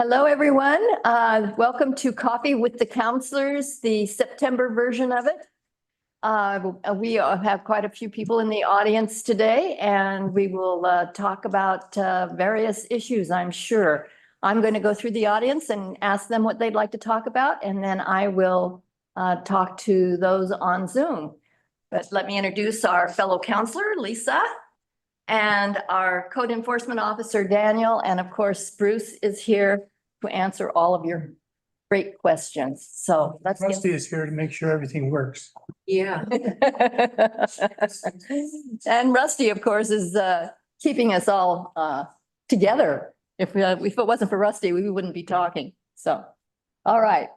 Hello, everyone. Welcome to Coffee with the Councilors, the September version of it. We have quite a few people in the audience today, and we will talk about various issues, I'm sure. I'm going to go through the audience and ask them what they'd like to talk about, and then I will talk to those on Zoom. But let me introduce our fellow counselor, Lisa, and our code enforcement officer, Daniel, and of course, Bruce is here to answer all of your great questions. So let's get. Rusty is here to make sure everything works. Yeah. And Rusty, of course, is keeping us all together. If it wasn't for Rusty, we wouldn't be talking. So, all right,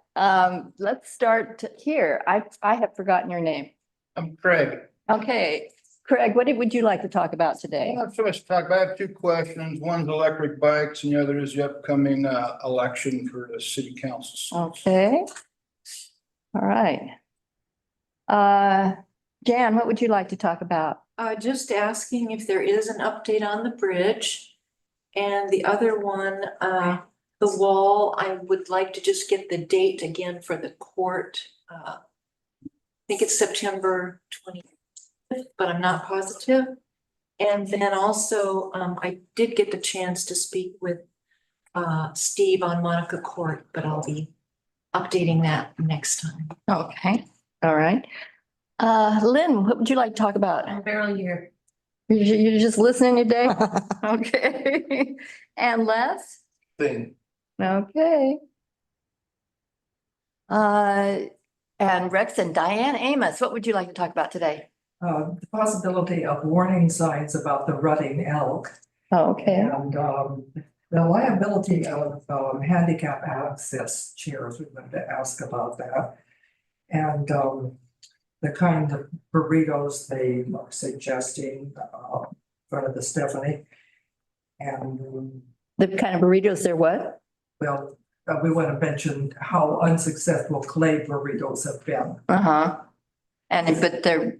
let's start here. I have forgotten your name. I'm Craig. Okay, Craig, what would you like to talk about today? Not so much to talk about. I have two questions. One's electric bikes and the other is the upcoming election for the city councils. Okay. All right. Jan, what would you like to talk about? Just asking if there is an update on the bridge. And the other one, the wall, I would like to just get the date again for the court. I think it's September 20th, but I'm not positive. And then also, I did get the chance to speak with Steve on Monica Court, but I'll be updating that next time. Okay, all right. Lynn, what would you like to talk about? I'm barely here. You're just listening today? Okay. And Les? Thing. Okay. And Rex and Diane Amos, what would you like to talk about today? The possibility of warning signs about the rutting elk Okay. and the liability of handicap access chairs. We wanted to ask about that. And the kind of burritos they are suggesting in front of the Stephanie. And The kind of burritos they're what? well, we want to mention how unsuccessful clay burritos have been. But they're,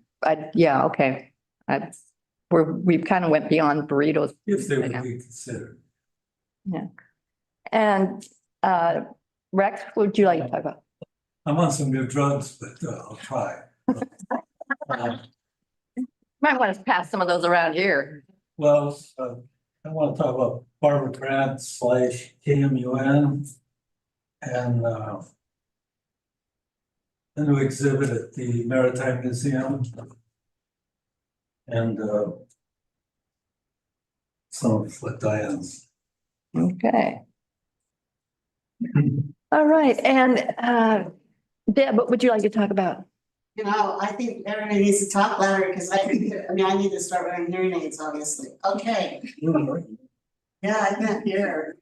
yeah, okay. We've kind of went beyond burritos. If they right would now. be considered. Yeah. And Rex, what would you like to talk about? I'm on some new drugs, but I'll try. Might want to pass some of those around here. Well, I want to talk about Barbara Grant / KMUN and the new exhibit at the Maritime Museum. And some of Diane's. Okay. All right. And Deb, what would you like to talk about? You know, I think everybody needs to talk louder because I need to start wearing hearing aids, obviously. Okay. Yeah, I can't hear.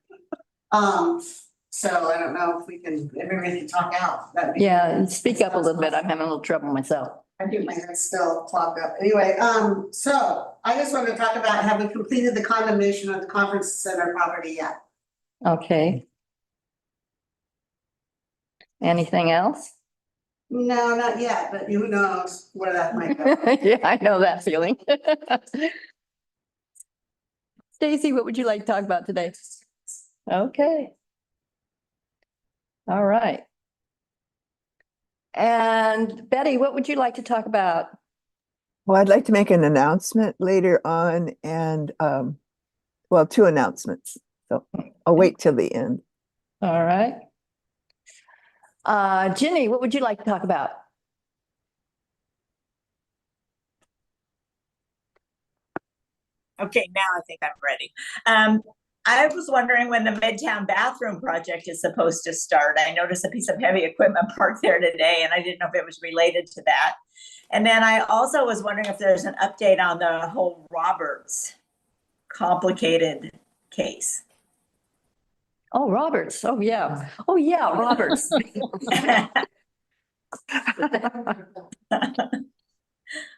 So I don't know if everybody can talk out. Yeah, speak up a little bit. I'm having a little trouble myself. I do my head still clogged up. Anyway, so I just wanted to talk about, have we completed the condemnation of the conference center property yet? Okay. Anything else? No, not yet, but who knows where that might go. Yeah, I know that feeling. Stacy, what would you like to talk about today? Okay. All right. And Betty, what would you like to talk about? Well, I'd like to make an announcement later on and, well, two announcements. So I'll wait till the end. All right. Ginny, what would you like to talk about? Okay, now I think I'm ready. I was wondering when the Midtown bathroom project is supposed to start. I noticed a piece of heavy equipment parked there today, and I didn't know if it was related to that. And then I also was wondering if there's an update on the whole Roberts complicated case. Oh, Roberts. Oh, yeah. Oh, yeah, Roberts.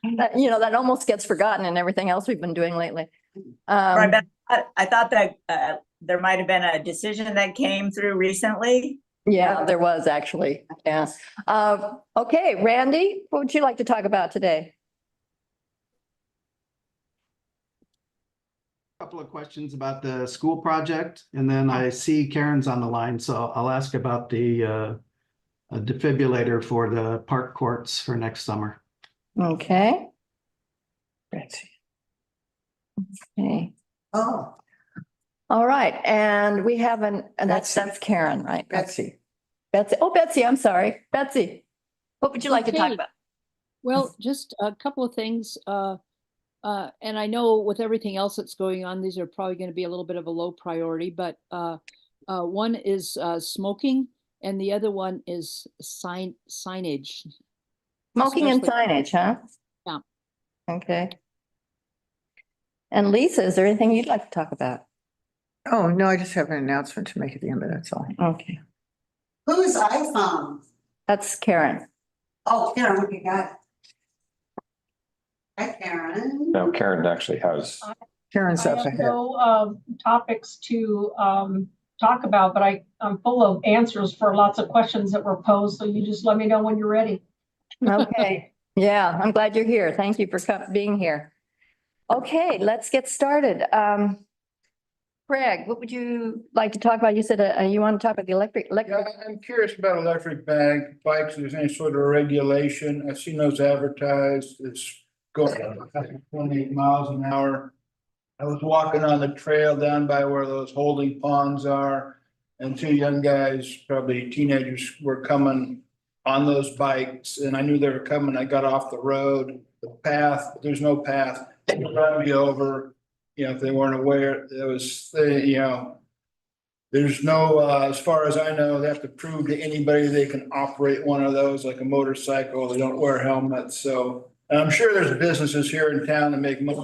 That almost gets forgotten in everything else we've been doing lately. Right, but I thought that there might have been a decision that came through recently. Yeah, there was actually. Yeah. Okay, Randy, what would you like to talk about today? couple of questions about the school project, and then I see Karen's on the line, so I'll ask about the a defibrillator for the park courts for next summer. Okay. Okay. Oh, All right, and we have and that's Karen, right? Betsy. Betsy, oh, Betsy, I'm sorry. Betsy, what would you like to talk Okay. about? Well, just a couple of things, and I know with everything else that's going on, these are probably gonna be a little bit of a low priority, but one is smoking and the other one is signage. Smoking and Especially- signage, huh? Yeah. Okay. And Lisa, is there anything you'd like to talk about? Oh, no, I just have an announcement to make at the end, but that's all. Okay, whose iPhone? that's Karen. Oh, Karen, we got it. Hi, Karen. No, Karen actually has. Karen's I up have ahead. no topics to talk about, but I'm full of answers for lots of questions that were posed, so you just let me know when you're ready. Okay, yeah, I'm glad you're here. Thank you for being here. Okay, let's get started. Craig, what would you like to talk about? You said you want to talk about the electric. Yeah, I'm curious about electric bikes. If there's any sort of regulation. I've seen those advertised. It's going 28 miles an hour. I was walking on the trail down by where those holding ponds are, and two young guys, probably teenagers, were coming on those bikes, and I knew they were coming. I got off the road, the path, there's no path. They could run me over, you know, if they weren't aware. There was, you know, there's no, as far as I know, they have to prove to anybody they can operate one of those like a motorcycle. They don't wear helmets. So, and I'm sure there's businesses here in town that make money.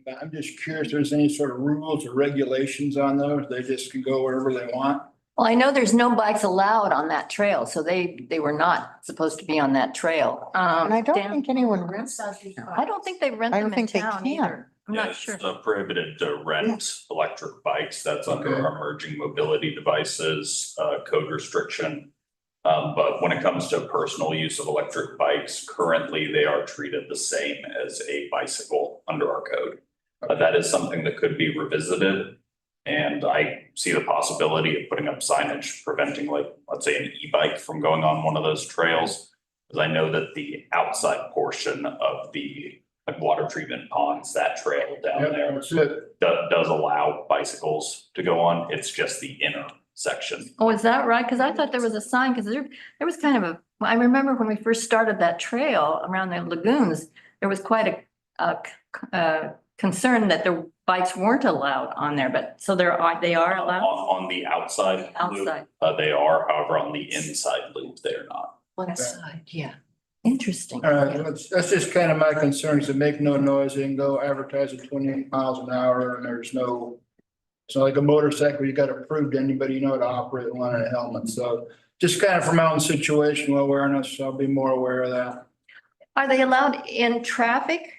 But I'm just curious if there's any sort of rules or regulations on those. They just can go wherever they want. Well, I know there's no bikes allowed on that trail, so they were not supposed to be on that trail. And I don't Dan, think anyone rents. I don't think they rent I don't them in think they town can. either. I'm Yeah, not it's, sure. Prohibited to rent electric bikes. That's under Okay. our emerging mobility devices code restriction. But when it comes to personal use of electric bikes, currently they are treated the same as a bicycle under our code. That is something that could be revisited. And I see the possibility of putting up signage preventing, like, let's say, an e-bike from going on one of those trails. Because I know that the outside portion of the water treatment ponds, that trail down Yep, there that's it. does allow bicycles to go on. It's just the inner section. Oh, is that right? Because I thought there was a sign, because there was kind of a, I remember when we first started that trail around the lagoons, there was quite a concern that the bikes weren't allowed on there, but so they are allowed On the outside loop, outside. they are, however, on the inside loop, they are not. One side, yeah. Interesting. All right, that's just kind of my concerns, to make no noise and go advertise at 28 miles an hour, and there's no. It's not like a motorcycle, you gotta prove to anybody you know how to operate one in a helmet, so just kind of from my own situational awareness, I'll be more aware of that. Are they allowed in traffic?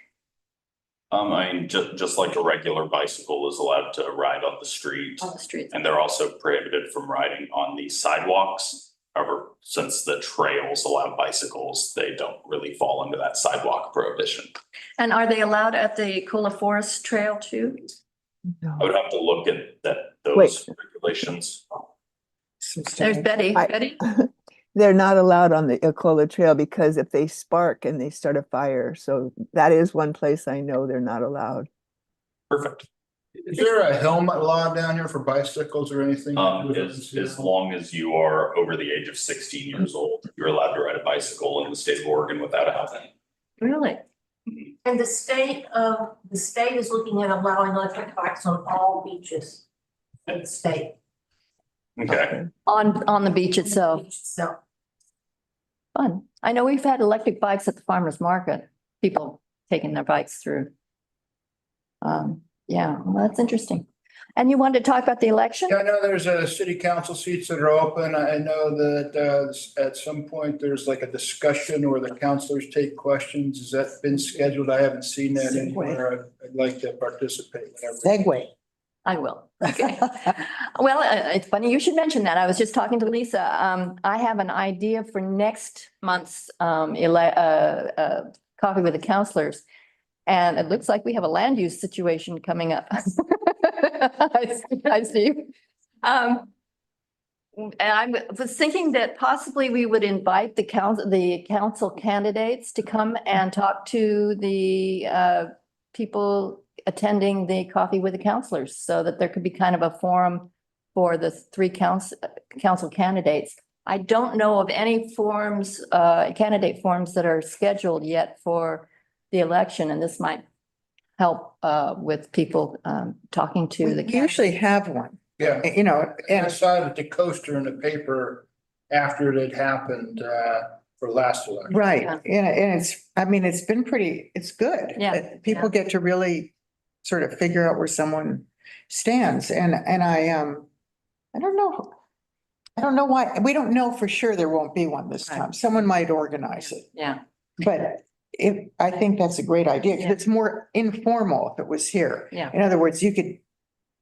I mean, just like a regular bicycle is allowed to ride on the street. On the streets? And they're also prohibited from riding on the sidewalks. However, since the trails allow bicycles, they don't really fall under that sidewalk prohibition. And are they allowed at the Kula Forest Trail too? I would have to look at those Wait. regulations. There's Betty. I- Betty? They're not allowed on the Ecola Trail because if they spark and they start a fire, so that is one place I know they're not allowed. Perfect. Is there a helmet law down here for bicycles or anything? As long as you are over the age of 16 years old, you're allowed to ride a bicycle in the state of Oregon without a helmet. Really? And the state is looking at allowing electric bikes on all beaches in the state. Okay. On the beach itself? So, Fun. I know we've had electric bikes at the farmer's market, people taking their bikes through. Yeah, well, that's interesting. And you wanted to talk about the election? Yeah, I know there's city council seats that are open. I know that at some point there's like a discussion where the councilors take questions. Has that been scheduled? I haven't seen that anywhere. I'd like to participate. Segue. I will. Okay. Well, it's funny you should mention that. I was just talking to Lisa. I have an idea for next month's coffee with the councilors. And it looks like we have a land use situation coming up. I see. And I was thinking that possibly we would invite the council candidates to come and talk to the people attending the Coffee with the Councilors, so that there could be kind of a forum for the three council candidates. I don't know of any forums, candidate forums that are scheduled yet for the election, and this might help with people talking to the. We usually have one, Yeah, you know, and I and saw it at the coaster in the paper after it had happened, for last election. right, Yeah. and it's, I mean, it's been pretty, it's good. Yeah. People get to really sort of figure out where someone stands, and I don't know. I don't know why, we don't know for sure there won't be one this time. Someone might organize it, Yeah. but I think that's a great idea, because Yeah. it's more informal if it was here. Yeah. In other words, you could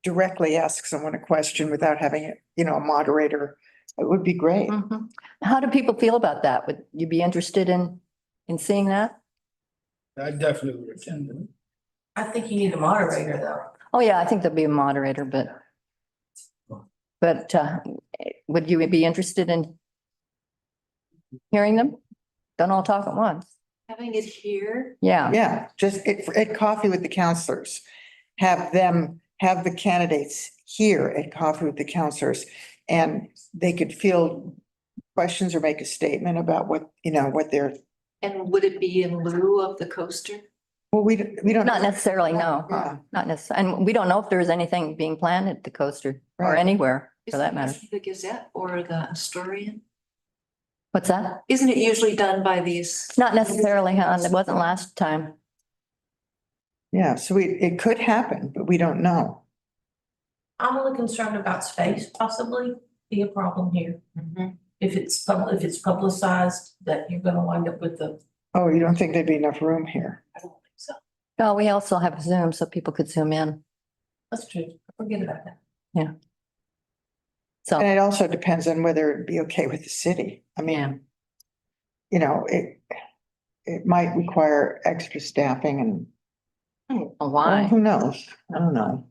directly ask someone a question without having, a moderator. It would be great. Mhm. How do people feel about that? Would you be interested in seeing that? I definitely would attend it. I think you need a moderator though. Oh, yeah, I think there'll be a moderator, but would you be interested in hearing them? Don't all talk at once. Having it here, Yeah. Yeah, just at Coffee with the Councilors, have the candidates here at Coffee with the Councilors, and they could field questions or make a statement about what they're, and would it be in lieu of the coaster? well, we don't. Not necessarily, no. Yeah. Not necessarily. And we don't know if there's anything being planned at the coaster or Right. anywhere for Isn't that it matter. usually the Gazette or the Historian? What's that? Isn't it usually done by these? Not necessarily, huh? It wasn't last time. Yeah, so it could happen, but we don't know. I'm only concerned about space possibly be a problem here. If it's publicized that you're gonna wind up with the. Oh, you don't think there'd be enough room here? I don't think so. Oh, we also have Zoom so people could zoom in. That's true. Forget about that. So, And it also depends on whether it'd be okay with the city. I mean, it might require extra staffing and well, why? who knows? I don't know.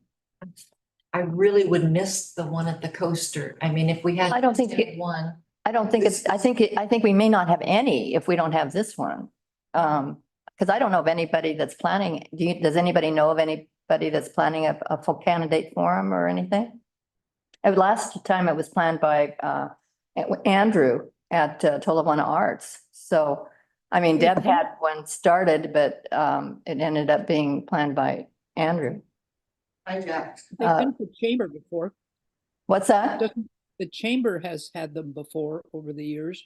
I really would miss the one at the coaster. I mean, if we had. I don't think it- One. I don't think it's, I think we may not have any if we don't have this one. Because I don't know of anybody that's planning, does anybody know of anybody that's planning a full candidate forum or anything? Last time it was planned by Andrew at Tolawana Arts. So, I mean, Deb had one started, but it ended up being planned by Andrew. Hi, Jack. They've been to chamber before. What's that? The chamber has had them before over the years.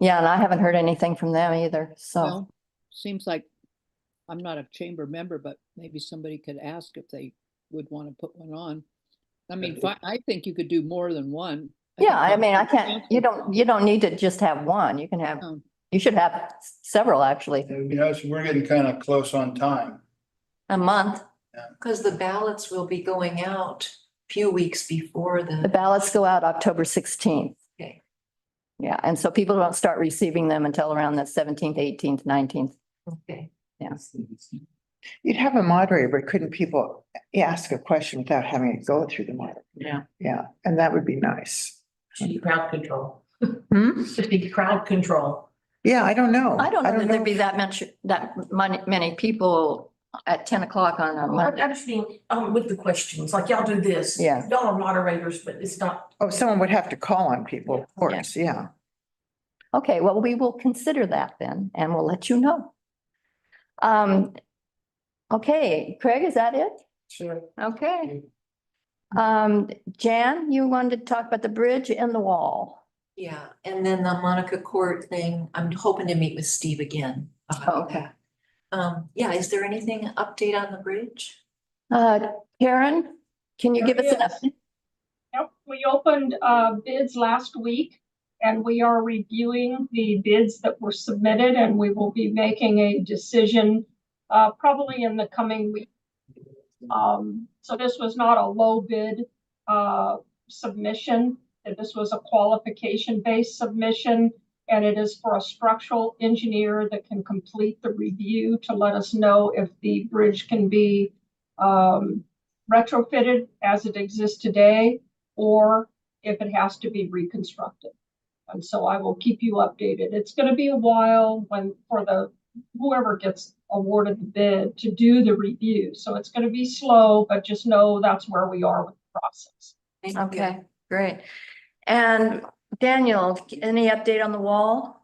Yeah, and I haven't heard anything from them either, so. Well, seems like I'm not a chamber member, but maybe somebody could ask if they would want to put one on. I mean, I think you could do more than one. Yeah, I mean, I can't, you don't need to just have one. You can have, you should have several actually, We're getting kind of close on time. a month. Because the ballots will be going out a few weeks before The the. ballots go out October 16th. Okay. Yeah, and so people don't start receiving them until around the 17th, 18th, 19th. Okay. Yeah. You'd have a moderator, but couldn't people ask a question without having to go through the moderator? Yeah. Yeah, and that would be nice. Should be crowd control. Hmm? Should be crowd control. Yeah, I don't know. I don't know that there'd be that many people at 10 o'clock on a Monday. I just mean, with the questions, like y'all do this. Yeah. Y'all are moderators, but it's not. Oh, someone would have to call on people, of course, yeah. Okay, well, we will consider that then, and we'll let you know. Okay, Craig, is that it? Sure. Okay. Jan, you wanted to talk about the bridge and the wall. Yeah, and then the Monica Court thing, I'm hoping to meet with Steve again. about Okay. that. Yeah, is there anything update on the bridge? Karen, can you give us an There is. update? Yep, we opened bids last week and we are reviewing the bids that were submitted and we will be making a decision probably in the coming week. So this was not a low bid submission. This was a qualification based submission And it is for a structural engineer that can complete the review to let us know if the bridge can be retrofitted as it exists today, or if it has to be reconstructed. And so I will keep you updated. It's going to be a while for whoever gets awarded the bid to do the review. So it's going to be slow, but just know that's where we are with the process. Okay, great. And Daniel, any update on the wall?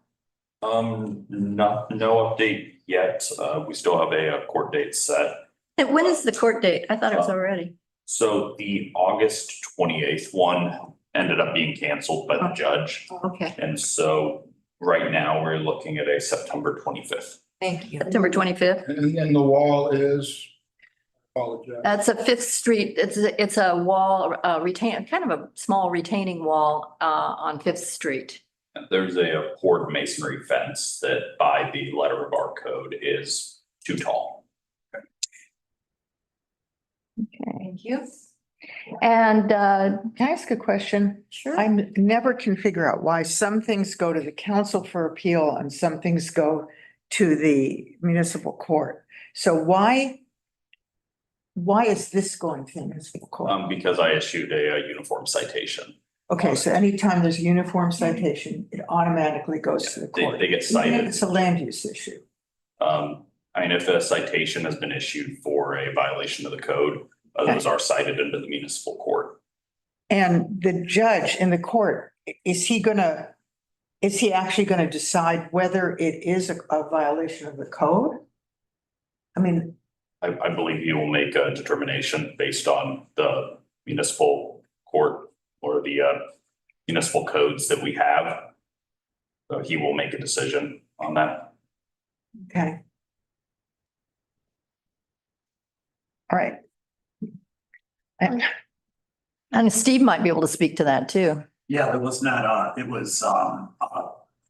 No update yet. We still have a court date set. And when is the court date? I thought it was already. So the August 28th one ended up being canceled by the judge. Okay, And so right now we're looking at a September 25th. Thank you. September 25th. And then the wall is, apologize. That's a Fifth Street. It's a wall, kind of a small retaining wall on Fifth Street. There's a poured masonry fence that by the letter of our code is too tall. Thank you. And Can I ask a question? sure. I never can figure out why some things go to the council for appeal and some things go to the municipal court. So why is this going to the municipal court? Because I issued a uniform citation. Okay, so anytime there's a uniform citation, it automatically goes to the court. They get Even if cited. it's a land use issue. I mean, if a citation has been issued for a violation of the code, those are cited into the municipal court. And the judge in the court, is he actually gonna decide whether it is a violation of the code? I mean, I believe he will make a determination based on the municipal court or the municipal codes that we have. So he will make a decision on that. okay. All right. And Steve might be able to speak to that too. Yeah, there was not, it was,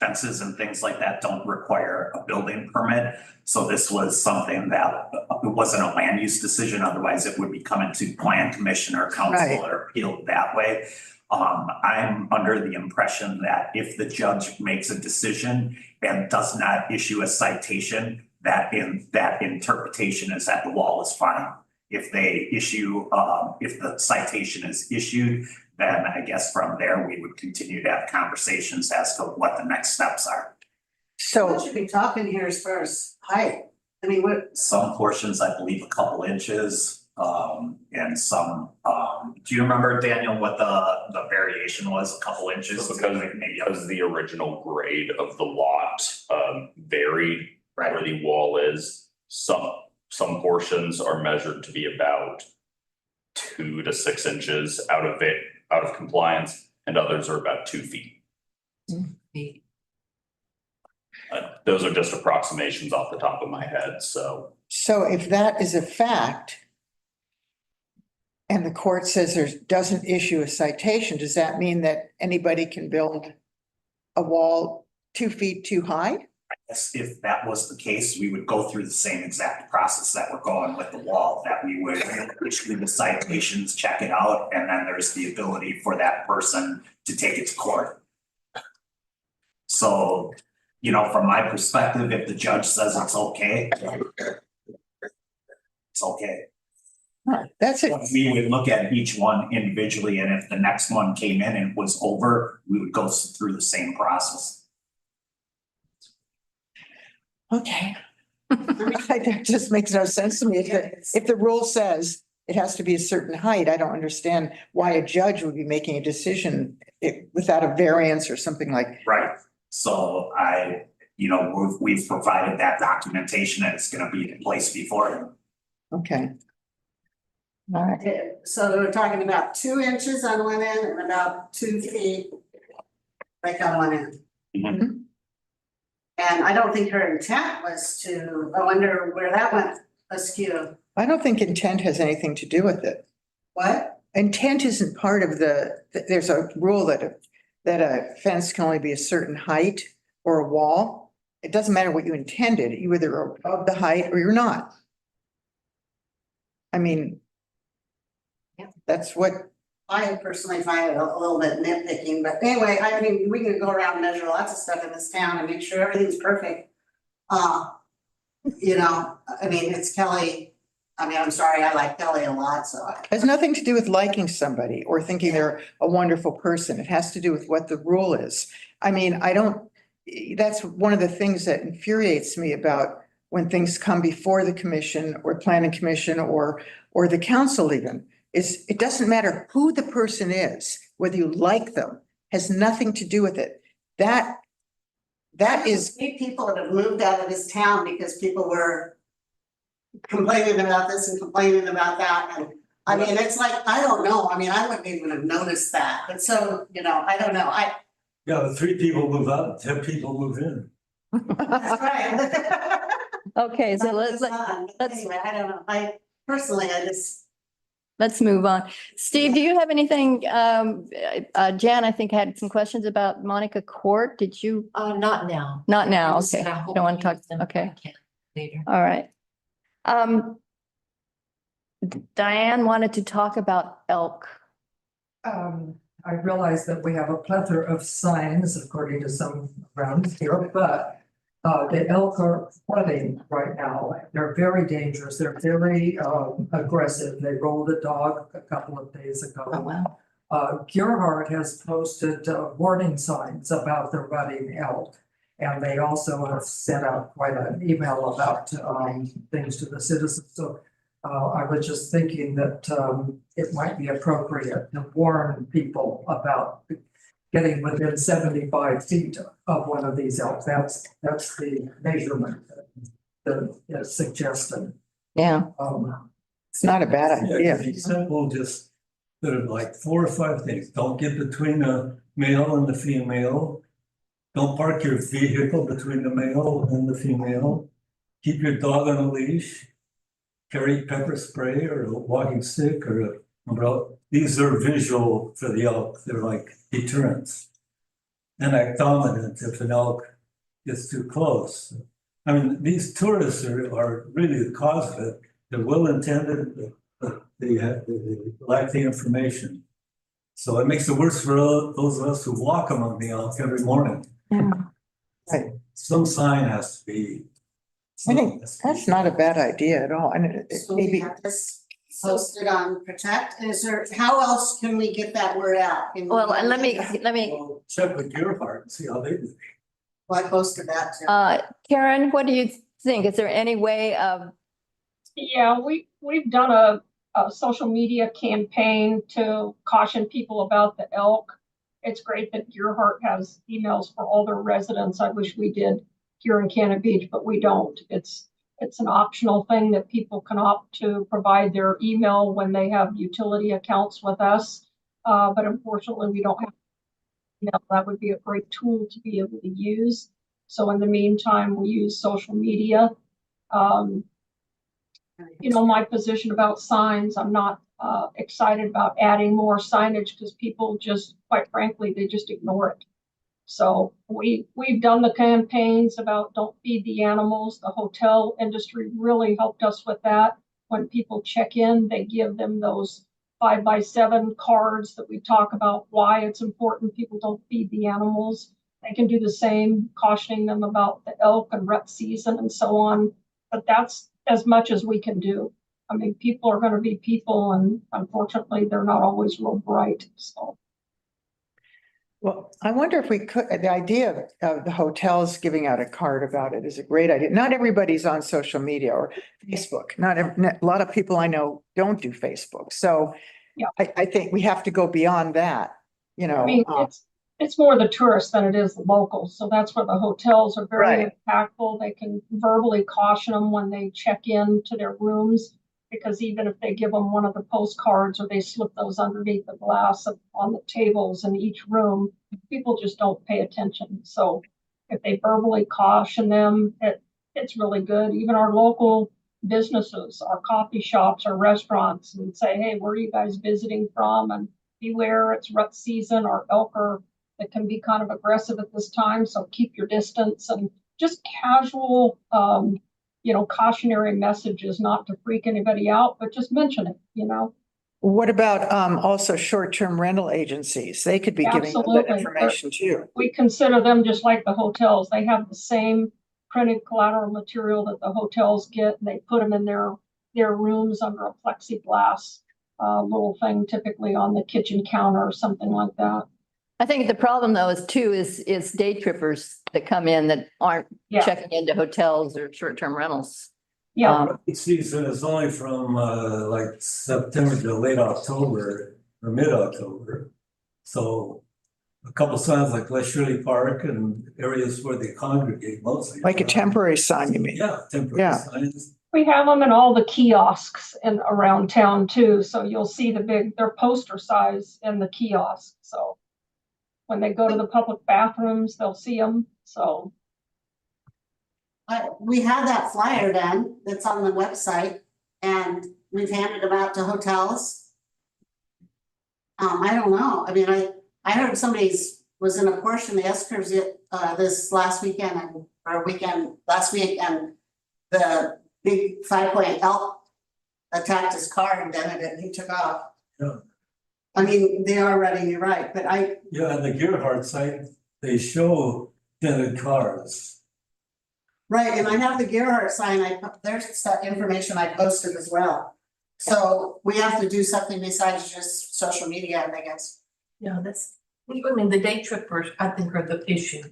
fences and things like that don't require a building permit. So this was something that, it wasn't a land use decision, otherwise it would be coming to plan commission or council or appealed that way. I'm under the impression that if the judge makes a decision and does not issue a citation, that interpretation is that the wall is fine. If they issue, if the citation is issued, then I guess from there, we would continue to have conversations as to what the next steps are. So What should be talking here as far as height? I mean, what, Some portions, I believe, a couple inches, and some, do you remember, Daniel, what the variation was, a couple inches? Because the original grade of the lot varied where the wall is. Some portions are measured to be about 2 to 6 inches out of compliance, and others are about 2 feet. Those are just approximations off the top of my head, so. So if that is a fact, and the court says doesn't issue a citation, does that mean that anybody can build a wall 2 feet too high? Yes, if that was the case, we would go through the same exact process that we're going with the wall, that we would issue the citations, check it out, and then there's the ability for that person to take it to court. So, from my perspective, if the judge says it's okay, it's okay. That's it. We would look at each one individually, and if the next one came in and was over, we would go through the same process. Okay. That just makes no sense to me. If the rule says it has to be a certain height, I don't understand why a judge would be making a decision without a variance or something like. Right. So we've provided that documentation and it's gonna be in place before him. Okay. All right. so we're talking about 2 inches on one end and about 2 feet like on one end. Mhm. And I don't think her intent was I wonder where that went askew. I don't think intent has anything to do with it. What? Intent isn't part of there's a rule that a fence can only be a certain height or a wall. It doesn't matter what you intended. You either are above the height or you're not. I mean, that's what I personally find it a little bit nitpicking, but anyway, I mean, we can go around and measure lots of stuff in this town and make sure everything's perfect. You know, I mean, it's Kelly. I mean, I'm sorry, I like Kelly a lot, so. Has nothing to do with liking somebody or thinking they're a wonderful person. It has to do with what the rule is. I mean, that's one of the things that infuriates me about when things come before the commission or planning commission or the council even, is it doesn't matter who the person is, whether you like them, has nothing to do with it. That is. People that have moved out of this town because people were complaining about this and complaining about that, and I mean, it's like, I don't know, I mean, I wouldn't even have noticed that, but so, you know, I don't know, Yeah, the 3 people move out, 10 people move in. that's right. Okay, so Let's, anyway, I don't know, I just. let's move on. Steve, do you have anything? Jan, I think had some questions about Monica Court. Did you? Not now. Not now. I just Okay. said I hope Don't want to to talk. use them if Okay. I can later. All right. Diane wanted to talk about elk. I realize that we have a plethora of signs according to some around here, but the elk are flooding right now. They're very dangerous. They're very aggressive. They rolled a dog a couple of days ago. Oh, wow. Gerhard has posted warning signs about the rutting elk. And they also have sent out quite an email about things to the citizens. So I was just thinking that it might be appropriate to warn people about getting within 75 feet of one of these elk. That's the measurement that is suggested. Yeah. It's not a bad Yeah, idea. it's simple, just sort of like 4 or 5 things. Don't get between the male and the female. Don't park your vehicle between the male and the female. Keep your dog on a leash. Carry pepper spray or a walking stick or an umbrella. These are visual for the elk. They're like deterrents. And act dominant if an elk gets too close. I mean, these tourists are really the cause of it. They're well intended, but they lack the information. So it makes it worse for those of us who walk among the elk every morning. Yeah. Right. Some sign has to be. I think that's not a bad idea at all. And So we maybe, have this posted on Protect, is there, how else can we get that word out? Well, and let me, Well, check with your heart and see how they do. Well, I posted that too. Karen, what do you think? Is there any way of? Yeah, we've done a social media campaign to caution people about the elk. It's great that Gearhart has emails for all their residents. I wish we did here in Cannon Beach, but we don't. It's an optional thing that people can opt to provide their email when they have utility accounts with us. But unfortunately, we don't have email. That would be a great tool to be able to use. So in the meantime, we use social media. You know, my position about signs, I'm not excited about adding more signage because people just, quite frankly, they just ignore it. So we've done the campaigns about don't feed the animals. The hotel industry really helped us with that. When people check in, they give them those 5x7 cards that we talk about why it's important people don't feed the animals. They can do the same, cautioning them about the elk and rut season and so on. But that's as much as we can do. I mean, people are going to be people, and unfortunately, they're not always real bright. So. well, I wonder if we could, the idea of the hotels giving out a card about it is a great idea. Not everybody's on social media or Facebook. A lot of people I know don't do Facebook. So yeah, I think we have to go beyond that, you know. I mean, it's more the tourists than it is the locals. So that's where the hotels are very impactful. They can verbally caution them when they check in to their rooms, because even if they give them one of the postcards or they slip those underneath the glass on the tables in each room, people just don't pay attention. So if they verbally caution them, it's really good. Even our local businesses, our coffee shops, our restaurants, and say, hey, where are you guys visiting from? And beware, it's rut season, or elk are that can be kind of aggressive at this time. So keep your distance, and just casual, you know, cautionary messages, not to freak anybody out, but just mention it, you know. What about also short-term rental agencies? They could be giving out that Absolutely. information too. We consider them just like the hotels. They have the same printed collateral material that the hotels get. And they put them in their rooms under a plexiglass little thing, typically on the kitchen counter or something like that. I think the problem though is day trippers that come in that aren't Yeah. checking into hotels or short-term rentals. Yeah. The season is only from like September to late October or mid-October. So a couple signs like Les Shirley Park and areas where they congregate mostly. Like a temporary sign, you mean? Yeah, temporary Yeah. signs. We have them in all the kiosks and around town too. So you'll see their poster size in the kiosk. So when they go to the public bathrooms, they'll see them. So. We had that flyer done that's on the website and we've handed them out to hotels. I don't know. I mean, I heard was in a portion of the S-curves this last weekend last week, and the big 5-point elk attacked his car and dented it and he took off. Yeah. I mean, they are running you right, but Yeah, on the Gerhardt site, they show dented cars. right, and I have the Gerhardt sign, there's that information I posted as well. So we have to do something besides just social media, I guess. Yeah, I mean, the day trippers, I think, are the issue.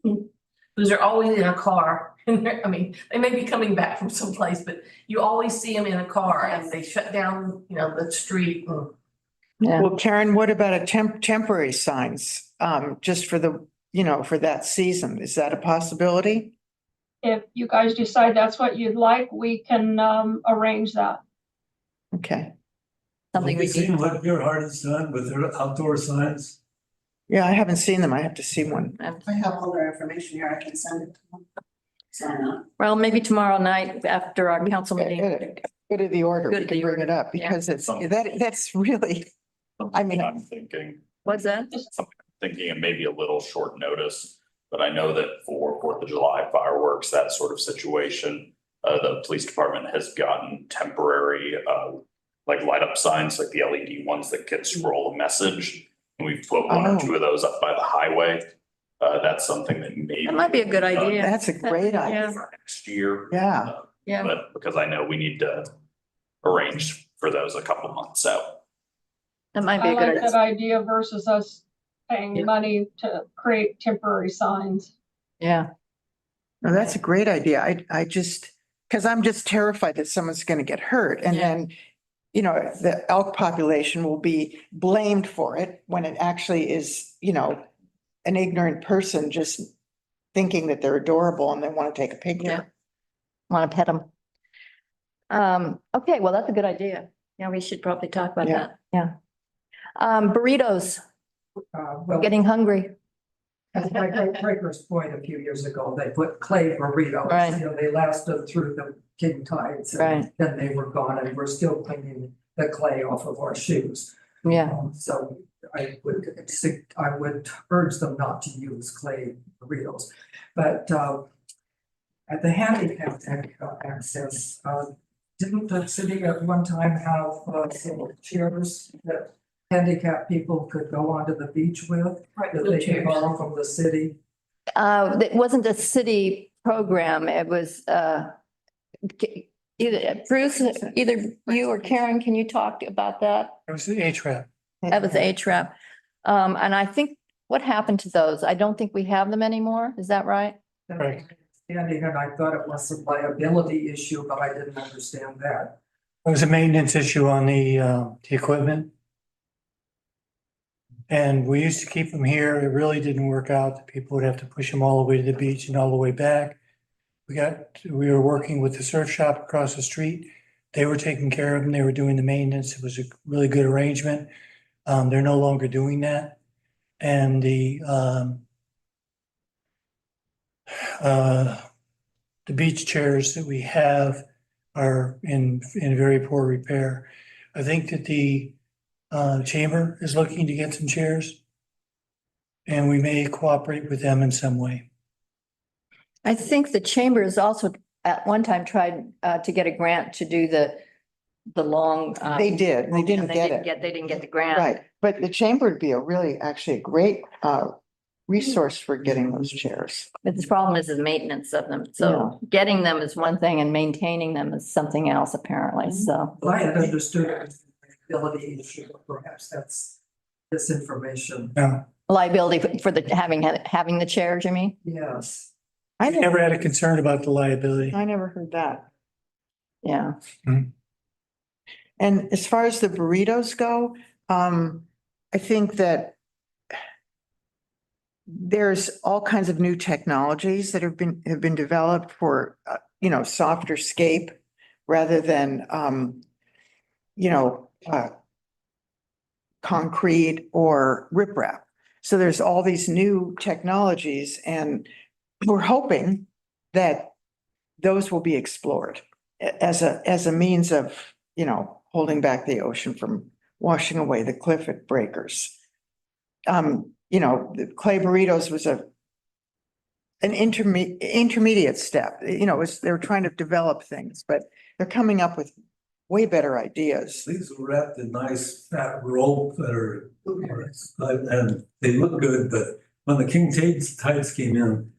Because they're always in a car, and I mean, they may be coming back from someplace, but you always see them in a car and they shut down, the street. Yeah. Well, Karen, what about a temporary signs, just for for that season? Is that a possibility? If you guys decide that's what you'd like, we can arrange that. Okay. Something Have you we seen do. what Gerhardt has done with their outdoor signs? Yeah, I haven't seen them. I have to see one. I have all their information here, I can send it to them. So, Well, maybe tomorrow night after our council meeting. Go to the order, Go we to can the bring it up yeah. because that's really, I mean. I'm thinking, What's that? it may be a little short notice, but I know that for 4th of July fireworks, that sort of situation, the police department has gotten temporary, like light up signs, like the LED ones that can scroll a message. And we've put one or two of those up by the highway. That's something that That might be a good idea. That's a great idea. for next year. Yeah. Yeah. But because I know we need to arrange for those a couple months out. That might be I a good like that idea. idea versus us paying money to create temporary signs. Yeah. No, that's a great idea. I just, because I'm just terrified that someone's going to get hurt and Yeah. then, the elk population will be blamed for it when it actually is, an ignorant person just thinking that they're adorable and they want to take a picture. Yeah. Want to pet them. Okay, well, that's a good idea. Yeah, we should probably talk about Yeah. that. Yeah. Burritos, Well, getting hungry. as my great breaker's point a few years ago, they put clay burritos. Right. They lasted through the king tides. And Right. then they were gone and we're still cleaning the clay off of our shoes. Yeah. So I would urge them not to use clay burritos. But at the handicap access, didn't the city at one time have some chairs that handicapped people could go onto the beach with? Right, That they could wheelchairs. borrow from the city? It wasn't a city program. It was either Bruce, either you or Karen, can you talk about that? It was the HRAP. That was the HRAP. And I think, what happened to those? I don't think we have them anymore. Is that right? Right. And I thought it was a liability issue, but I didn't understand that. It was a maintenance issue on the equipment. And we used to keep them here. It really didn't work out. The people would have to push them all the way to the beach and all the way back. We were working with the surf shop across the street. They were taking care of them. They were doing the maintenance. It was a really good arrangement. They're no longer doing that. And the beach chairs that we have are in very poor repair. I think that the chamber is looking to get some chairs. And we may cooperate with them in some way. I think the chamber has also at one time tried to get a grant to do the long. They did, they didn't they get it. They didn't get the grant. Right, but the chamber would be a really, actually a great resource for getting those chairs. But the problem is the maintenance of them. So getting them is one thing and maintaining them is something else apparently, so. I had understood it was a liability issue, but perhaps that's misinformation. No, Liability for the having the chairs, you mean? Yes. I never had a concern about the liability. I never heard that. Yeah. And as far as the burritos go, I think that there's all kinds of new technologies that have been developed for, softer scape rather than, concrete or riprap. So there's all these new technologies and we're hoping that those will be explored as a means of, holding back the ocean from washing away the cliff breakers. The clay burritos was an intermediate step, they're trying to develop things, but they're coming up with way better ideas. These were wrapped in nice fat rope that are, and they look good, but when the king tides came in,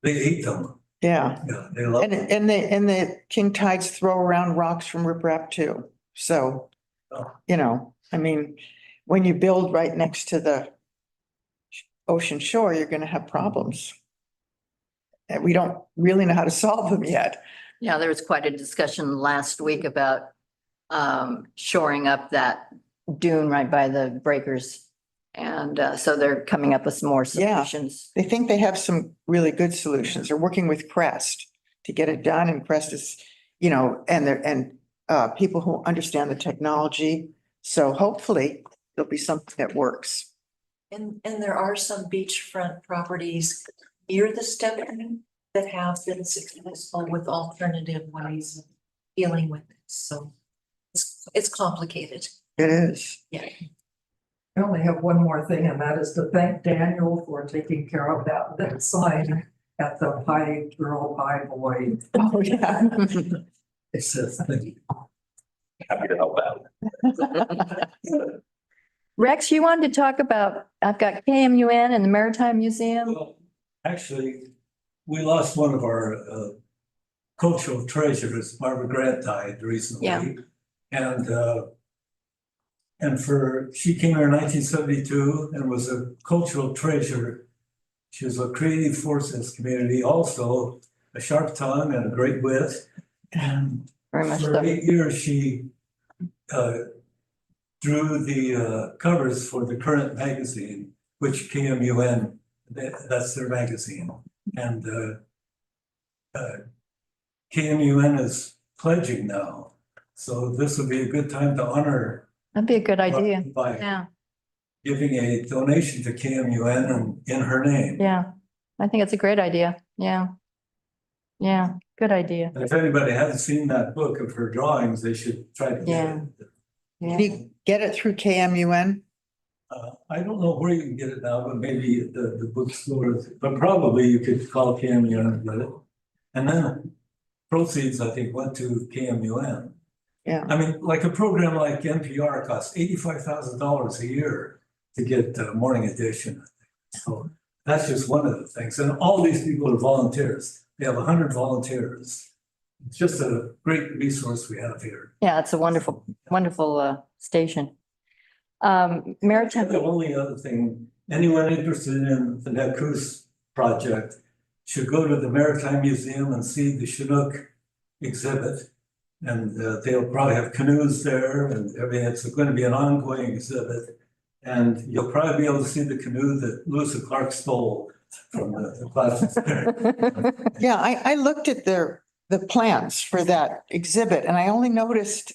they ate them. Yeah. Yeah, they love them. And the king tides throw around rocks from riprap too. So, when you build right next to the ocean shore, you're gonna have problems. And we don't really know how to solve them yet. Yeah, there was quite a discussion last week about shoring up that dune right by the breakers. And so they're coming up with some more solutions. They think they have some really good solutions. They're working with Crest to get it done, and Crest is, and people who understand the technology. So hopefully there'll be something that works. And there are some beachfront properties near the step-in that have been successful with alternative ways of dealing with it. So it's complicated. It is. Yeah. I only have one more thing, and that is to thank Daniel for taking care of that sign at the Pie Girl, Pie Boy. Oh, yeah. It says, thank you. Happy to help out. Rex, you wanted to talk about, I've got KMUN and the Maritime Museum. Well, actually, we lost one of our cultural treasures. Barbara Grant died recently. Yeah. And she came here in 1972 and was a cultural treasure. She was a creative force in this community, also a sharp tongue and a great wit. And Very much for so. 8 years, she drew the covers for the Current magazine, which KMUN, that's their magazine. And KMUN is pledging now. So this would be a good time to honor. That'd be a good idea. By Yeah, giving a donation to KMUN and in her name. yeah. I think it's a great idea. Yeah. Yeah, good idea. If anybody hasn't seen that book of her drawings, they should try to get it. Yeah. Can you get it through KMUN? I don't know where you can get it now, but maybe at the bookstore, but probably you could call KMUN and get it. And then proceeds, I think, went to KMUN. Yeah. I mean, like a program like NPR costs $85,000 a year to get morning edition. So that's just one of the things. And all these people are volunteers. They have 100 volunteers. It's just a great resource we have here. Yeah, it's a wonderful, wonderful station. Maritime. The only other thing, anyone interested in the Necruz project should go to the Maritime Museum and see the Chinook exhibit. And they'll probably have canoes there and everything. It's going to be an ongoing exhibit. And you'll probably be able to see the canoe that Lewis and Clark stole from the classes there. Yeah, I looked at the plans for that exhibit and I only noticed,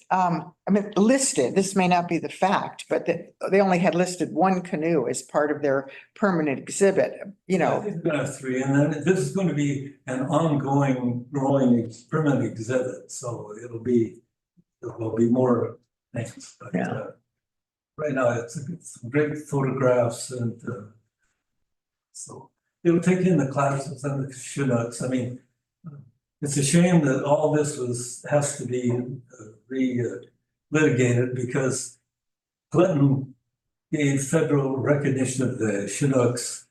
listed, this may not be the fact, but they only had listed one canoe as part of their permanent exhibit, I think we're gonna have 3, and then this is going to be an ongoing, growing permanent exhibit, so there will be more things. But, Yeah. Right now, it's some great photographs and so it'll take in the classes and the Chinooks. I mean, it's a shame that all this has to be litigated because Clinton gave federal recognition of the Chinooks.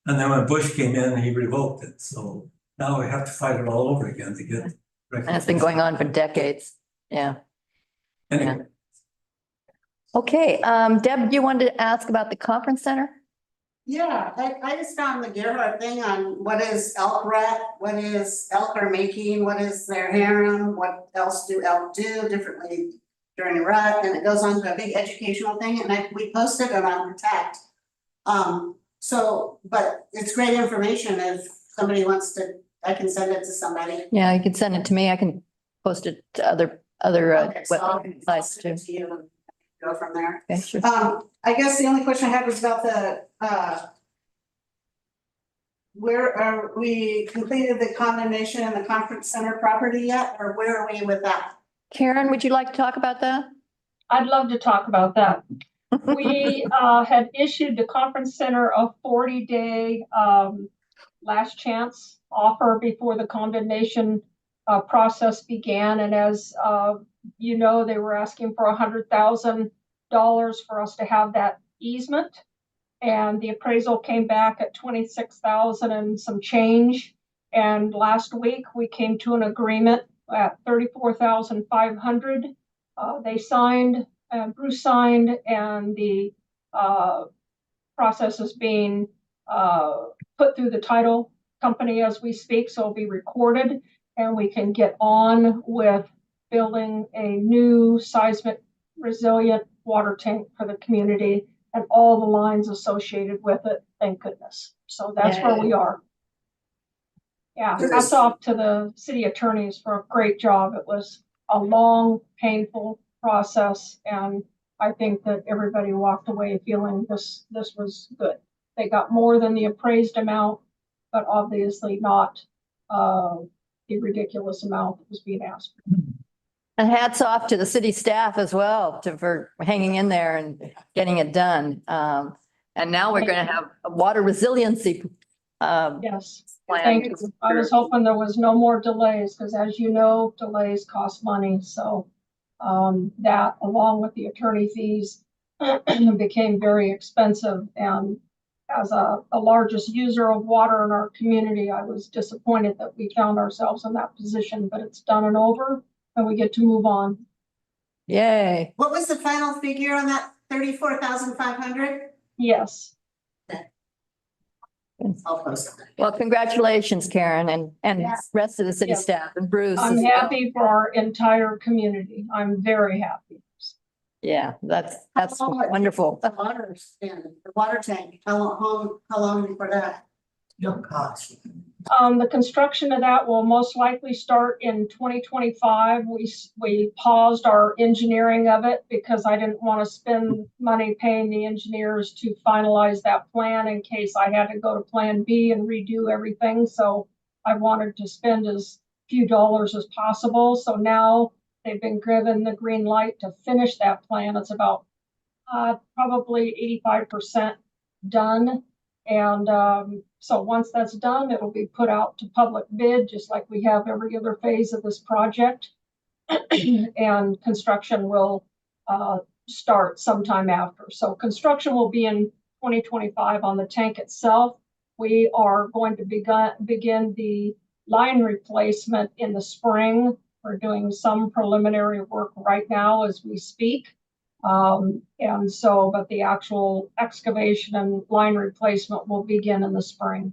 And then when Bush came in, he revoked it. So now we have to fight it all over again to get And it's recognition. been going on for decades. Yeah. Anyway, Okay, Deb, you wanted to ask about the conference center? Yeah, I just found the Gerhard thing on what is elk rat, what is elk are making, what is their harem, what else do elk do differently during a rut, and it goes on to a big educational thing, and we posted it on Protect. So, but it's great information if somebody wants to, I can send it to somebody. Yeah, you can send it to me. I can post it to other Okay, so I'll websites send too. it to you and go from there. Okay, sure. I guess the only question I had was about the, where are we completed the condemnation in the conference center property yet, or where are we with that? Karen, would you like to talk about that? I'd love to talk about that. We had issued the conference center a 40-day last chance offer before the condemnation process began. And as you know, they were asking for $100,000 for us to have that easement. And the appraisal came back at 26,000 and some change. And last week we came to an agreement at 34,500. They signed, Bruce signed, and the process is being put through the title company as we speak, so it'll be recorded, and we can get on with building a new seismic resilient water tank for the community and all the lines associated with it, thank goodness. So that's where we are. Yeah, hats off to the city attorneys for a great job. It was a long, painful process, and I think that everybody walked away feeling this was good. They got more than the appraised amount, but obviously not the ridiculous amount that was being asked for. And hats off to the city staff as well for hanging in there and getting it done. And now we're going to have a water resiliency. Yes, plan. thank you. I was hoping there was no more delays because, as you know, delays cost money. So that, along with the attorney fees, became very expensive. And as a largest user of water in our community, I was disappointed that we found ourselves in that position, but it's done and over and we get to move on. Yay. What was the final figure on that 34,500? Yes. I'll post it. Well, congratulations, Karen, and Yes. rest of the city Yes. staff and Bruce. I'm as well. happy for our entire community. I'm very happy. Yeah, that's How long- wonderful. The water stand, the water tank, how long before that? No cost. The construction of that will most likely start in 2025. We paused our engineering of it because I didn't want to spend money paying the engineers to finalize that plan in case I had to go to plan B and redo everything. So I wanted to spend as few dollars as possible. So now they've been given the green light to finish that plan. It's about probably 85% done. And so once that's done, it'll be put out to public bid, just like we have every other phase of this project. And construction will start sometime after. So construction will be in 2025 on the tank itself. We are going to begin the line replacement in the spring. We're doing some preliminary work right now as we speak. And so, but the actual excavation and line replacement will begin in the spring.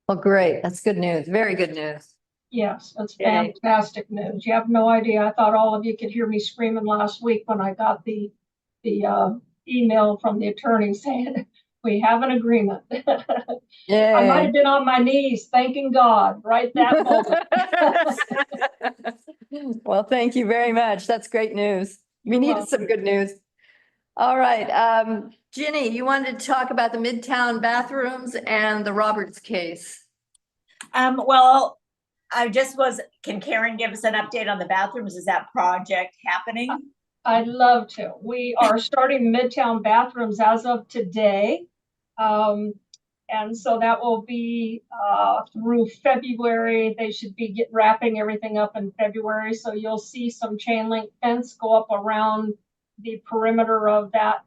Well, great. That's good news. Very good news. Yes, that's Yeah. fantastic news. You have no idea. I thought all of you could hear me screaming last week when I got the email from the attorney saying, we have an agreement. Yeah. I might have been on my knees thanking God right that moment. Well, thank you very much. That's great news. We needed some good news. All right, Ginny, you wanted to talk about the Midtown bathrooms and the Roberts case. Well, can Karen give us an update on the bathrooms? Is that project happening? I'd love to. We are starting Midtown bathrooms as of today. And so that will be through February. They should be wrapping everything up in February. So you'll see some chain link fence go up around the perimeter of that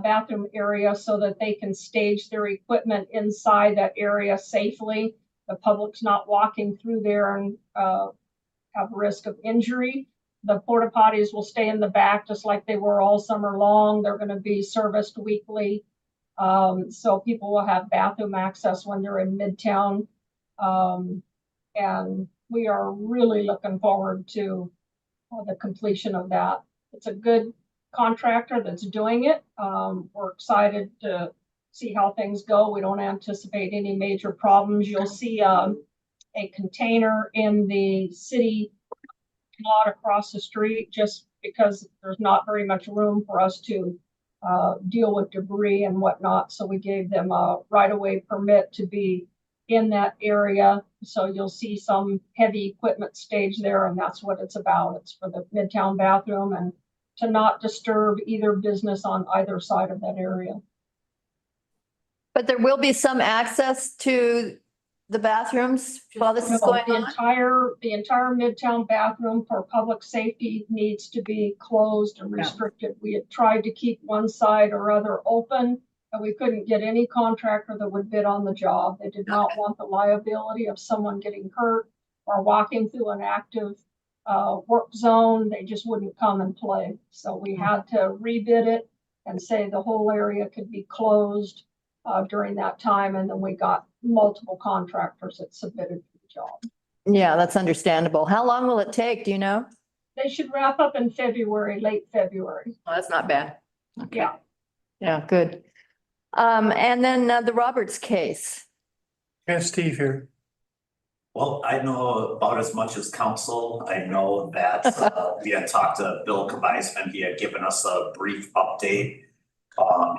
bathroom area so that they can stage their equipment inside that area safely. The public's not walking through there and have risk of injury. The porta potties will stay in the back just like they were all summer long. They're going to be serviced weekly. So people will have bathroom access when they're in Midtown. And we are really looking forward to the completion of that. It's a good contractor that's doing it. We're excited to see how things go. We don't anticipate any major problems. You'll see a container in the city lot across the street just because there's not very much room for us to deal with debris and whatnot. So we gave them a right-of-way permit to be in that area. So you'll see some heavy equipment staged there, and that's what it's about. It's for the Midtown bathroom and to not disturb either business on either side of that area. But there will be some access to the bathrooms while this is going The on? the entire Midtown bathroom for public safety needs to be closed and restricted. We had tried to keep one side or other open, and we couldn't get any contractor that would bid on the job. They did not want the liability of someone getting hurt or walking through an active work zone. They just wouldn't come and play. So we had to rebid it and say the whole area could be closed during that time. And then we got multiple contractors that submitted for the job. Yeah, that's understandable. How long will it take? Do you know? They should wrap up in February, late February. Oh, that's not bad. Okay. Yeah. Yeah, good. And then the Roberts case. Yes, Steve here. Well, I know about as much as council. I know that we had talked to Bill Kavaisman. He had given us a brief update.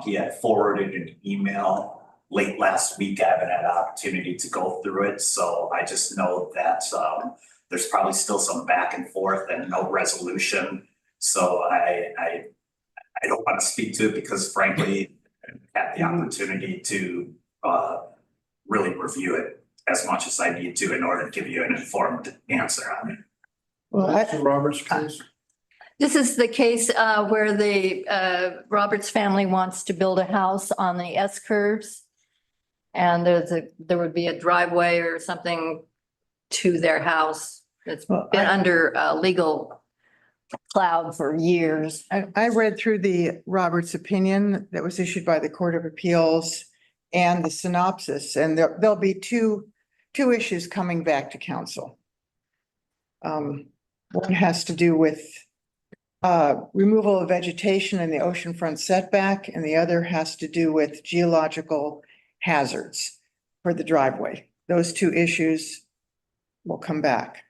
He had forwarded an email late last week. I haven't had an opportunity to go through it. So I just know that there's probably still some back and forth and no resolution. So I don't want to speak to it because frankly, I had the opportunity to really review it as much as I need to in order to give you an informed answer on it. Well, That's the Roberts case. This is the case where the Roberts family wants to build a house on the S curves. And there would be a driveway or something to their house that's been under legal cloud for years. I read through the Roberts opinion that was issued by the Court of Appeals and the synopsis, and there'll be two issues coming back to council. One has to do with removal of vegetation in the oceanfront setback, and the other has to do with geological hazards for the driveway. Those two issues will come back.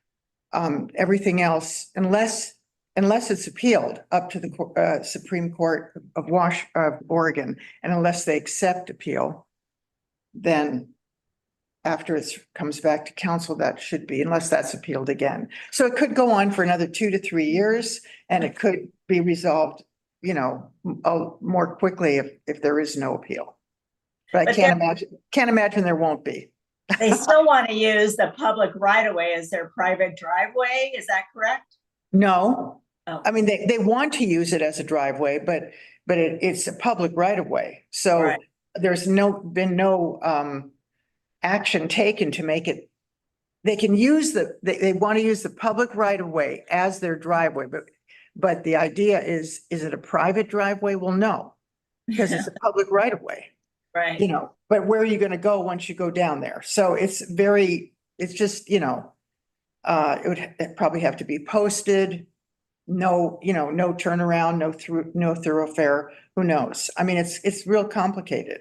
Everything else, unless it's appealed up to the Supreme Court of Oregon, and unless they accept appeal, then after it comes back to council, that should be, unless that's appealed again. So it could go on for another 2 to 3 years, and it could be resolved, more quickly if there is no appeal. But I can't imagine there won't be. They still want to use the public right of way as their private driveway. Is that correct? No, Oh. I mean, they want to use it as a driveway, but it's a public right of way. So Right. there's been no action taken to make it. They can use they want to use the public right of way as their driveway, but the idea is it a private driveway? Well, no, because it's a public right of way. Right. But where are you going to go once you go down there? So it's just, it would probably have to be posted. No turnaround, no thoroughfare. Who knows? I mean, it's real complicated.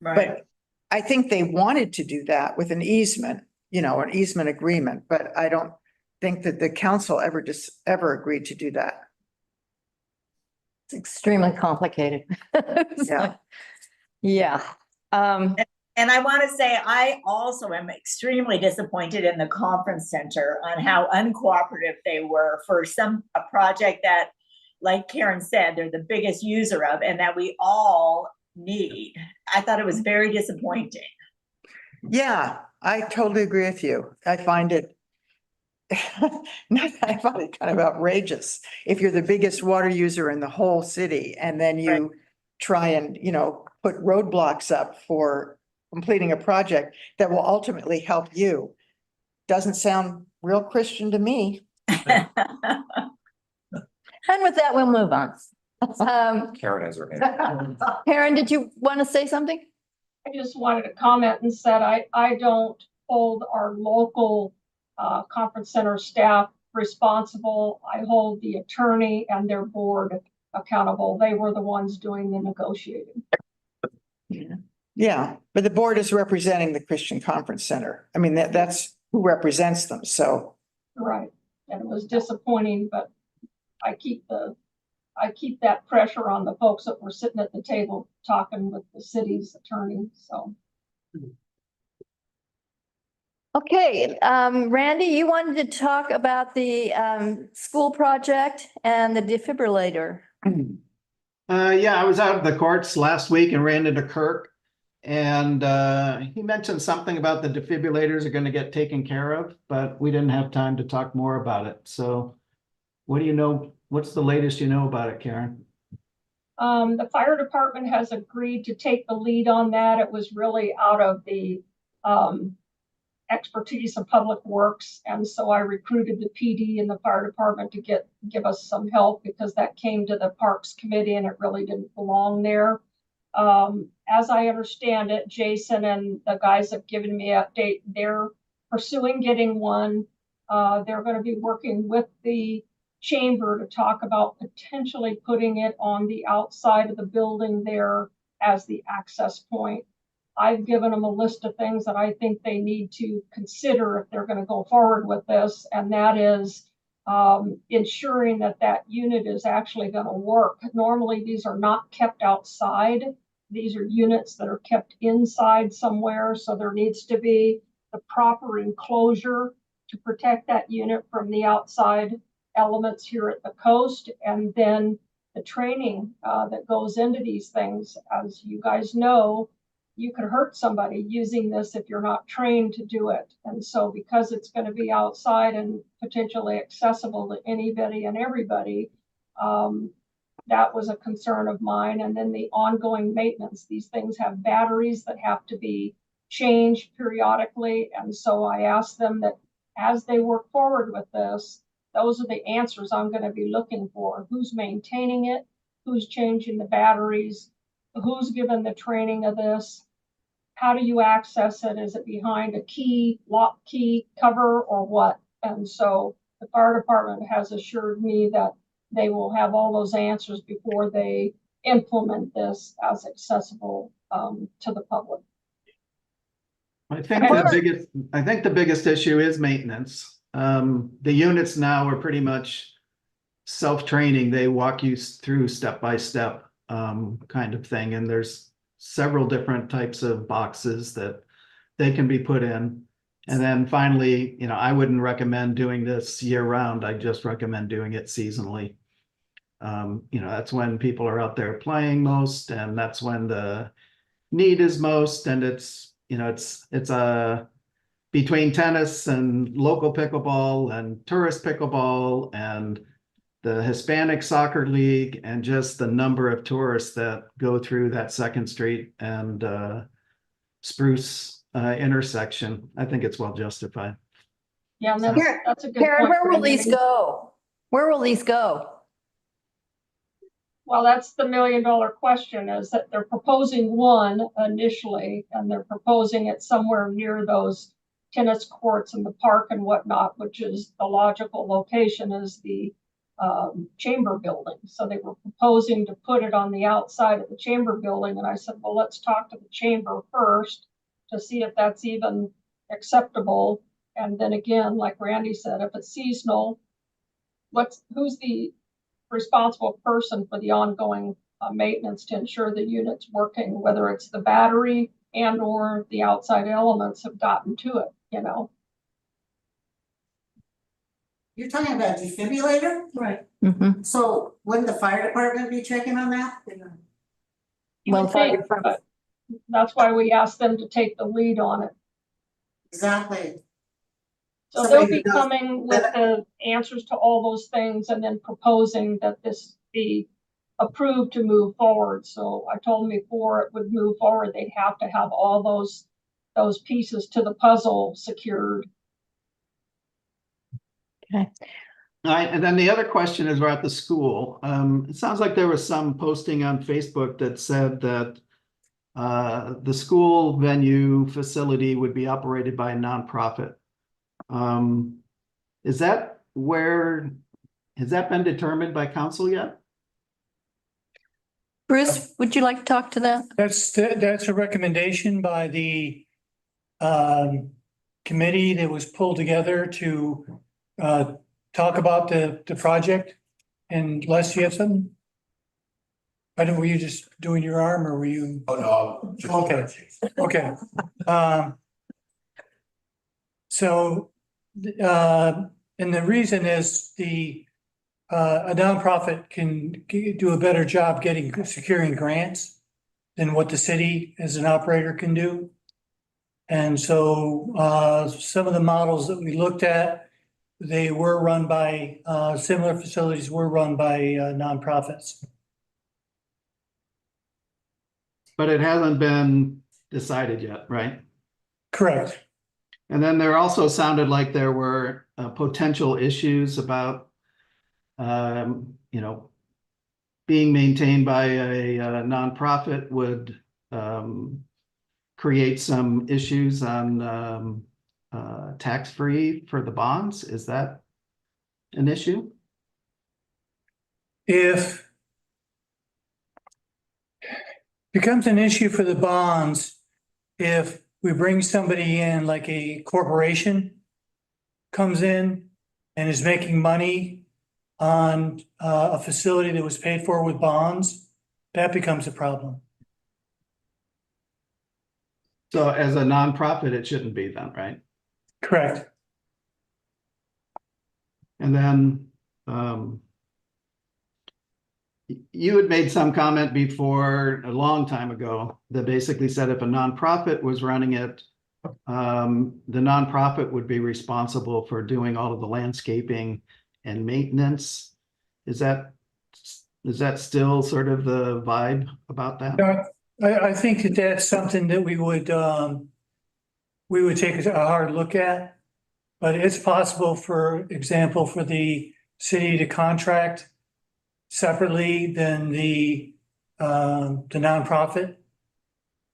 Right. But I think they wanted to do that with an easement, an easement agreement, but I don't think that the council ever agreed to do that. It's extremely complicated. Yeah. Yeah. And I want to say, I also am extremely disappointed in the conference center on how uncooperative they were for a project that, like Karen said, they're the biggest user of and that we all need. I thought it was very disappointing. Yeah, I totally agree with you. I find it I find it kind of outrageous. If you're the biggest water user in the whole city and then you try and, put roadblocks up for completing a project that will ultimately help you. Doesn't sound real Christian to me. And with that, we'll move on. Karen has her hand. Karen, did you want to say something? I just wanted to comment and said, I don't hold our local conference center staff responsible. I hold the attorney and their board accountable. They were the ones doing the negotiating. Yeah, but the board is representing the Christian Conference Center. I mean, that's who represents them, so. Right, and it was disappointing, but I keep that pressure on the folks that were sitting at the table talking with the city's attorney, so. Okay, Randy, you wanted to talk about the school project and the defibrillator. Yeah, I was out at the courts last week and ran into Kirk. And he mentioned something about the defibrillators are going to get taken care of, but we didn't have time to talk more about it. So what do you know? What's the latest you know about it, Karen? The fire department has agreed to take the lead on that. It was really out of the expertise of Public Works. And so I recruited the PD and the fire department to give us some help because that came to the Parks Committee and it really didn't belong there. As I understand it, Jason and the guys have given me an update. They're pursuing getting one. They're going to be working with the chamber to talk about potentially putting it on the outside of the building there as the access point. I've given them a list of things that I think they need to consider if they're going to go forward with this, and that is ensuring that that unit is actually going to work. Normally, these are not kept outside. These are units that are kept inside somewhere, so there needs to be the proper enclosure to protect that unit from the outside elements here at the coast, and then the training that goes into these things. As you guys know, you could hurt somebody using this if you're not trained to do it. And so because it's going to be outside and potentially accessible to anybody and everybody, that was a concern of mine. And then the ongoing maintenance. These things have batteries that have to be changed periodically. And so I asked them that as they work forward with this, those are the answers I'm going to be looking for. Who's maintaining it? Who's changing the batteries? Who's given the training of this? How do you access it? Is it behind a key, lock key cover, or what? And so the fire department has assured me that they will have all those answers before they implement this as accessible to the public. I think the biggest issue is maintenance. The units now are pretty much self-training. They walk you through step by step kind of thing. And there's several different types of boxes that they can be put in. And then finally, I wouldn't recommend doing this year round. I just recommend doing it seasonally. That's when people are out there playing most, and that's when the need is most. And it's between tennis and local pickleball and tourist pickleball and the Hispanic Soccer League and just the number of tourists that go through that 2nd Street and Spruce intersection. I think it's well justified. Yeah, and that's a good Karen, point. where will these go? Where will these go? Well, that's the $1 million question, is that they're proposing one initially, and they're proposing it somewhere near those tennis courts and the park and whatnot, which is the logical location is the chamber building. So they were proposing to put it on the outside of the chamber building. And I said, well, let's talk to the chamber first to see if that's even acceptable. And then again, like Randy said, if it's seasonal, who's the responsible person for the ongoing maintenance to ensure the unit's working, whether it's the battery and or the outside elements have gotten to it, You're talking about defibrillator? Right. Mm-hmm. So wouldn't the fire department be checking on that? Well, that's why we asked them to take the lead on it. Exactly. So Somebody they'll who be knows coming with the answers to all those things and then proposing that this be approved to move forward. So I told them before it would move forward, they'd have to have all those pieces to the puzzle secured. Okay. All right, and then the other question is about the school. It sounds like there was some posting on Facebook that said that the school venue facility would be operated by a nonprofit. Is that where, has that been determined by council yet? Bruce, would you like to talk to that? That's a recommendation by the committee that was pulled together to talk about the project. And Les, you have something? I don't, were you just doing your arm or were you? Oh, no. Okay, okay. So, and the reason is a nonprofit can do a better job securing grants than what the city as an operator can do. And so, some of the models that we looked at, they were run by, similar facilities were run by nonprofits. But it hasn't been decided yet, right? Correct. And then there also sounded like there were potential issues about, you know, being maintained by a nonprofit would create some issues on tax-free for the bonds. Is that an issue? If becomes an issue for the bonds, if we bring somebody in like a corporation comes in and is making money on a facility that was paid for with bonds, that becomes a problem. So as a nonprofit, it shouldn't be then, right? Correct. And then you had made some comment before a long time ago that basically said if a nonprofit was running it, the nonprofit would be responsible for doing all of the landscaping and maintenance. Is that still sort of the vibe about that? I think that that's something that we would take a hard look at. But it's possible, for example, for the city to contract separately than the nonprofit.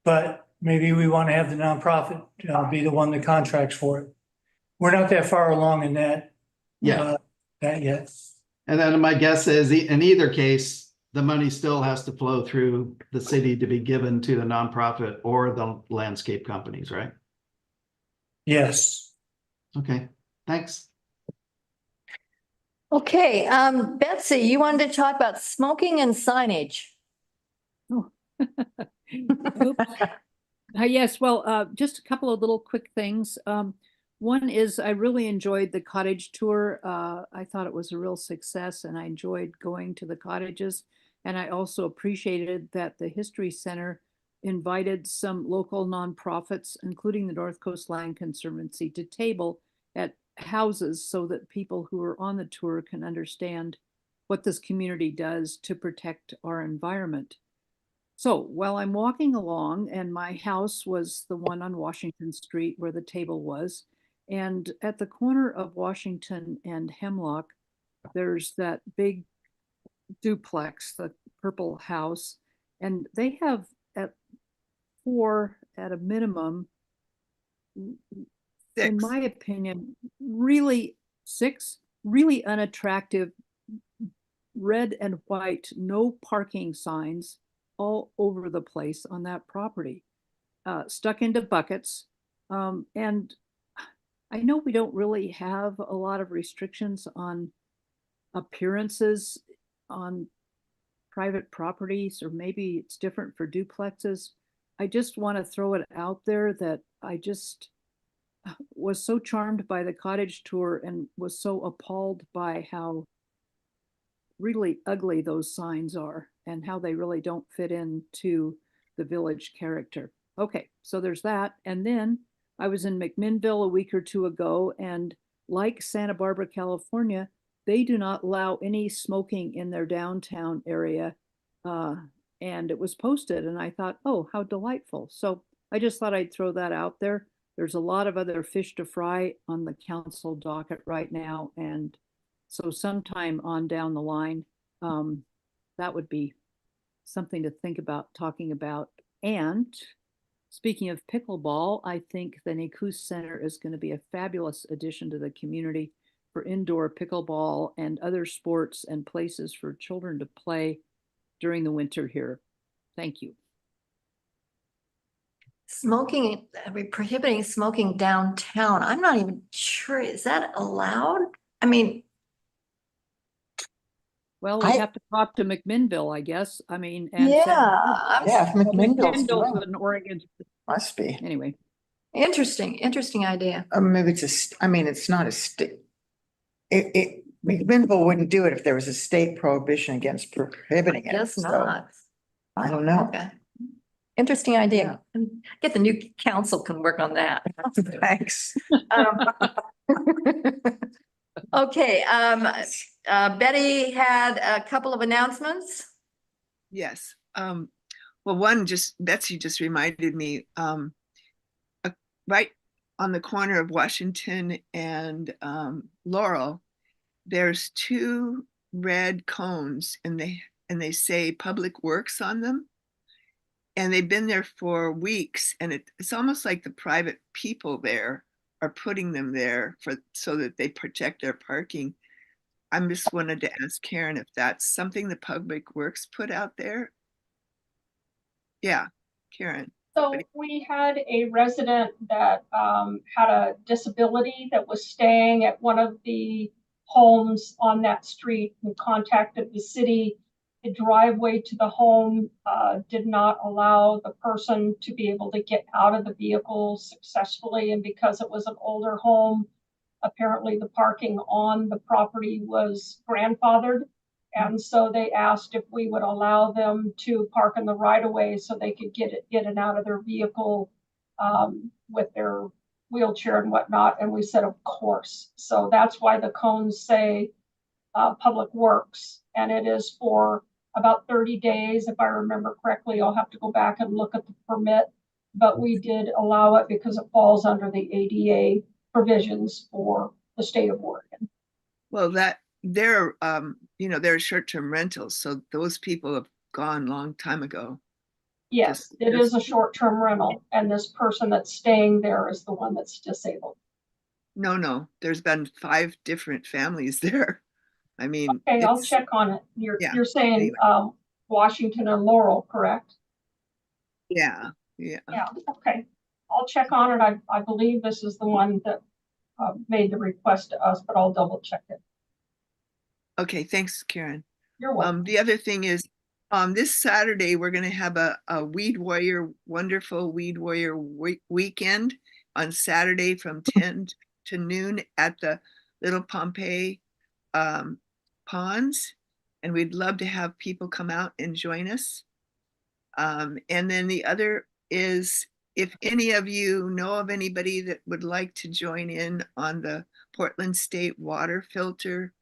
But maybe we want to have the nonprofit be the one that contracts for it. We're not that far along in that. Yeah. That yet. And then my guess is in either case, the money still has to flow through the city to be given to the nonprofit or the landscape companies, right? Yes. Okay, thanks. Okay, Betsy, you wanted to talk about smoking and signage. Oops. Yes, well, just a couple of little quick things. One is I really enjoyed the cottage tour. I thought it was a real success and I enjoyed going to the cottages. And I also appreciated that the History Center invited some local nonprofits, including the North Coast Land Conservancy, to table at houses so that people who are on the tour can understand what this community does to protect our environment. So while I'm walking along, and my house was the one on Washington Street where the table was, and at the corner of Washington and Hemlock, there's that big duplex, the purple house, and they have at a minimum, in my opinion, really unattractive red and white no parking signs all over the place on that property, stuck into buckets. And I know we don't really have a lot of restrictions on appearances on private properties, or maybe it's different for duplexes. I just want to throw it out there that I just was so charmed by the cottage tour and was so appalled by how really ugly those signs are and how they really don't fit into the village character. Okay, so there's that. And then I was in McMinnville a week or two ago, and like Santa Barbara, California, they do not allow any smoking in their downtown area. And it was posted, and I thought, oh, how delightful. So I just thought I'd throw that out there. There's a lot of other fish to fry on the council docket right now. And so sometime on down the line, that would be something to think about talking about. And speaking of pickleball, I think the Nakus Center is going to be a fabulous addition to the community for indoor pickleball and other sports and places for children to play during the winter here. Thank you. Smoking, prohibiting smoking downtown. I'm not even sure, is that allowed? I mean, well, we have to talk to McMinnville, I guess. I mean, and yeah. Yeah, if McMinnville's McMinnville's doing it, an Oregon. must be. Anyway. Interesting idea. Maybe I mean, it's not a state. McMinnville wouldn't do it if there was a state prohibition against prohibiting it. Guess so not. I don't know. Okay. Interesting idea. Get the new council can work on that. Thanks. Okay, Betty had a couple of announcements. Yes. Well, one, Betsy just reminded me, right on the corner of Washington and Laurel, there's two red cones and they say Public Works on them. And they've been there for weeks, and it's almost like the private people there are putting them there so that they protect their parking. I just wanted to ask Karen if that's something the Public Works put out there. Yeah, Karen. So we had a resident that had a disability that was staying at one of the homes on that street and contacted the city. The driveway to the home did not allow the person to be able to get out of the vehicle successfully. And because it was an older home, apparently the parking on the property was grandfathered. And so they asked if we would allow them to park in the right of way so they could get in and out of their vehicle with their wheelchair and whatnot. And we said, of course. So that's why the cones say Public Works. And it is for about 30 days. If I remember correctly, I'll have to go back and look at the permit. But we did allow it because it falls under the ADA provisions for the state of Oregon. Well, they're short-term rentals, so those people have gone a long time ago. Yes, it is a short-term rental, and this person that's staying there is the one that's disabled. No, there's been 5 different families there. I mean, okay, I'll check on it. You're saying anyway. Washington and Laurel, correct? Yeah. Okay, I'll check on it. I believe this is the one that made the request to us, but I'll double check it. Okay, thanks, Karen. You're welcome. The other thing is, this Saturday, we're going to have a wonderful Weed Warrior weekend on Saturday from 10 to noon at the Little Pompeii ponds. And we'd love to have people come out and join us. And then the other is, if any of you know of anybody that would like to join in on the Portland State water filter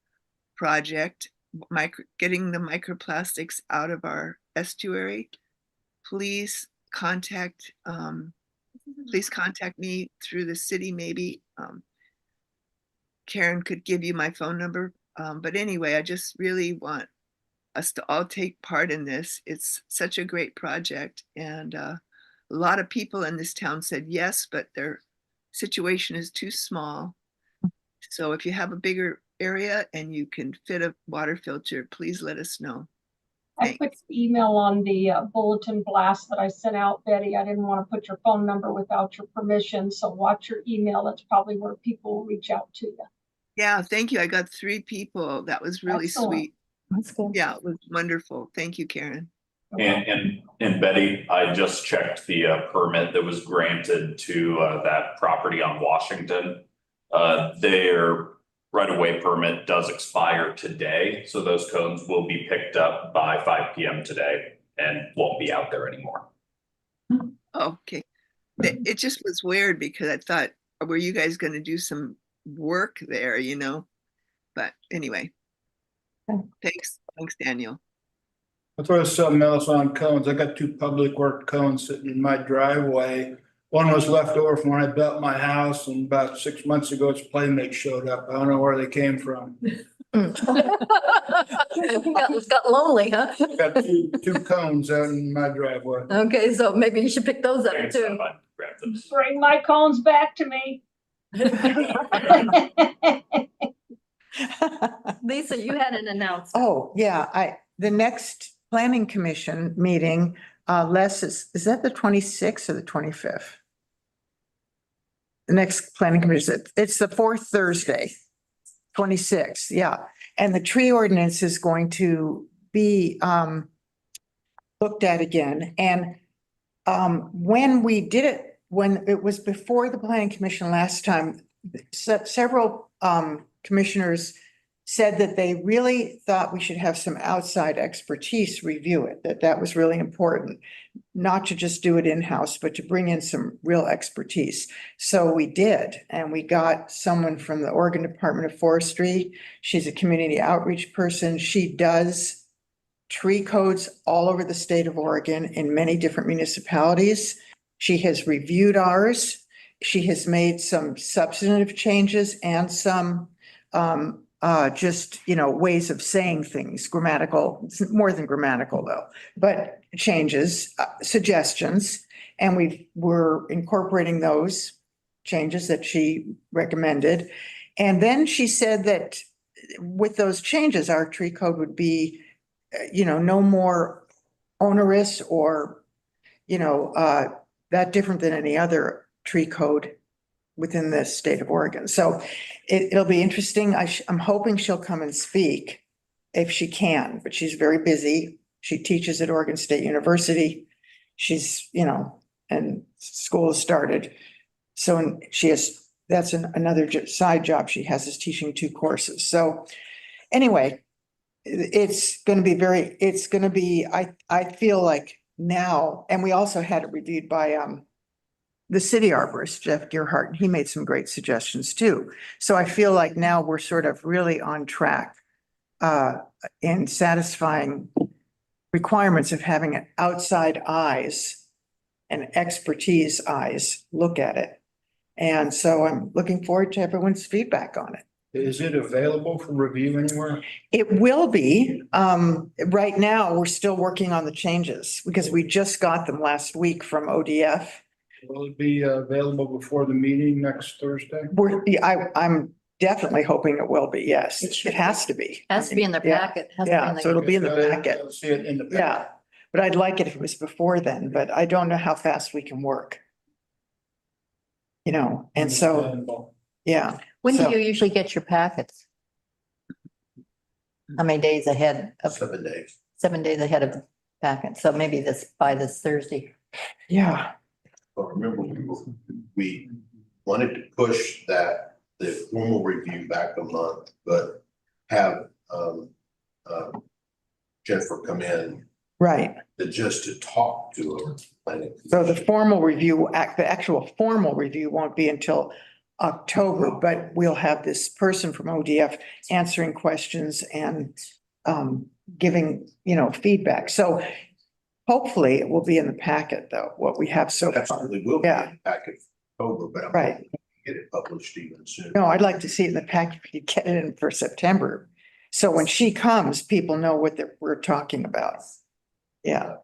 project, getting the microplastics out of our estuary, please contact me through the city. Maybe Karen could give you my phone number. But anyway, I just really want us to all take part in this. It's such a great project, and a lot of people in this town said yes, but their situation is too small. So if you have a bigger area and you can fit a water filter, please let us know. I put the email on the bulletin blast that I sent out, Betty. I didn't want to put your phone number without your permission, so watch your email. That's probably where people will reach out to you. Yeah, thank you. I got 3 people. That was really sweet. That's good. Yeah, it was wonderful. Thank you, Karen. And Betty, I just checked the permit that was granted to that property on Washington. Their right-of-way permit does expire today, so those cones will be picked up by 5 p.m. today and won't be out there anymore. Oh, okay. It just was weird because I thought, were you guys gonna do some work there, you know? But anyway. Thanks, Daniel. I throw something else on cones. I got 2 public work cones sitting in my driveway. One was left over from when I built my house, and about 6 months ago, its playmate showed up. I don't know where they came from. Got lonely, huh? Got two cones out in my driveway. Okay, so maybe you should pick those up Thanks, too. grab those. Bring my cones back to me. Lisa, you had an announcement. Oh, yeah, the next planning commission meeting, Les, is that the 26th or the 25th? The next planning commission, it's the 4th Thursday, 26th, yeah. And the tree ordinance is going to be looked at again. And when we did it, when it was before the planning commission last time, several commissioners said that they really thought we should have some outside expertise review it, that was really important. Not to just do it in-house, but to bring in some real expertise. So we did, and we got someone from the Oregon Department of Forestry. She's a community outreach person. She does tree codes all over the state of Oregon in many different municipalities. She has reviewed ours. She has made some substantive changes and some just, ways of saying things, grammatical, more than grammatical though, but changes, suggestions. And we're incorporating those changes that she recommended. And then she said that with those changes, our tree code would be, no more onerous or, that different than any other tree code within the state of Oregon. So it'll be interesting. I'm hoping she'll come and speak if she can, but she's very busy. She teaches at Oregon State University. She's, and school has started. So that's another side job she has, is teaching 2 courses. So anyway, it's going to be, I feel like now, and we also had it reviewed by, the city arborist, Jeff Gearhart, and he made some great suggestions too. So I feel like now we're sort of really on track in satisfying requirements of having outside eyes and expertise eyes look at it. And so I'm looking forward to everyone's feedback on it. Is it available for review anywhere? It will be. Right now, we're still working on the changes because we just got them last week from ODF. Will it be available before the meeting next Thursday? I'm definitely hoping it will be, yes. It has to be. Has to be in their Yeah. packet. Has to be in Yeah, the- so it'll be in the packet. I'll see it in the packet. Yeah, but I'd like it if it was before then, but I don't know how fast we can work. And so, Understandable. yeah. When do So- you usually get your packets? How many days ahead of? 7 days. 7 days ahead of the packet. So maybe by this Thursday. Yeah, But remember, we wanted to push the formal review back a month, but have Jennifer come in right. to talk to her. Planning So the commission. formal review, the actual formal review won't be until October, but we'll have this person from ODF answering questions and giving, feedback. So hopefully it will be in the packet though, what we have so far. Absolutely will be Yeah. in the packet for October, but I'm Right. hoping to get it published even sooner. No, I'd like to see it in the packet, if you get it in for September. So when she comes, people know what we're talking about. Yeah.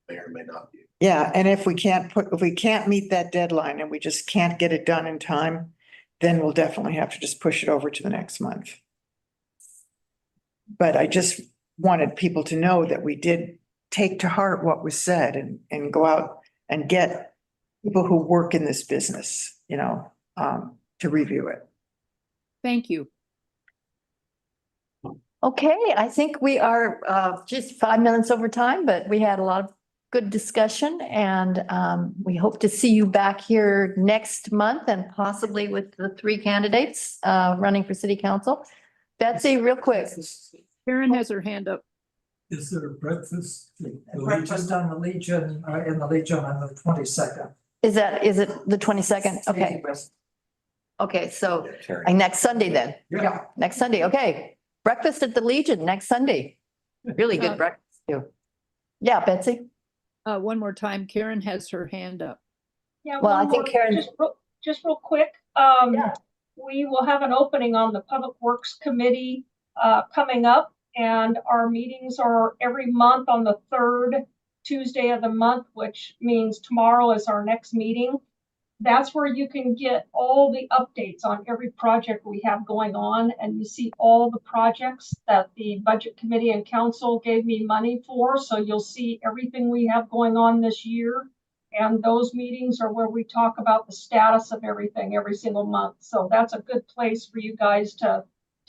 May or may not be. Yeah, and if we can't meet that deadline and we just can't get it done in time, then we'll definitely have to just push it over to the next month. But I just wanted people to know that we did take to heart what was said and go out and get people who work in this business, to review it. Thank you. Okay, I think we are just 5 minutes over time, but we had a lot of good discussion and we hope to see you back here next month and possibly with the 3 candidates running for city council. Betsy, real quick. Karen has her hand up. Is there a breakfast? Breakfast on the Legion, in the Legion on the 22nd. Is it the 22nd? Okay. Okay, so next Sunday then. Yeah. Next Sunday, okay. Breakfast at the Legion next Sunday. Really good breakfast too. Yeah, Betsy? One more time, Karen has her hand up. Yeah, Well, I one think more, Karen- just real quick, Yeah. we will have an opening on the Public Works Committee coming up, and our meetings are every month on the third Tuesday of the month, which means tomorrow is our next meeting. That's where you can get all the updates on every project we have going on, and you see all the projects that the Budget Committee and Council gave me money for. So you'll see everything we have going on this year. And those meetings are where we talk about the status of everything every single month. So that's a good place for you guys to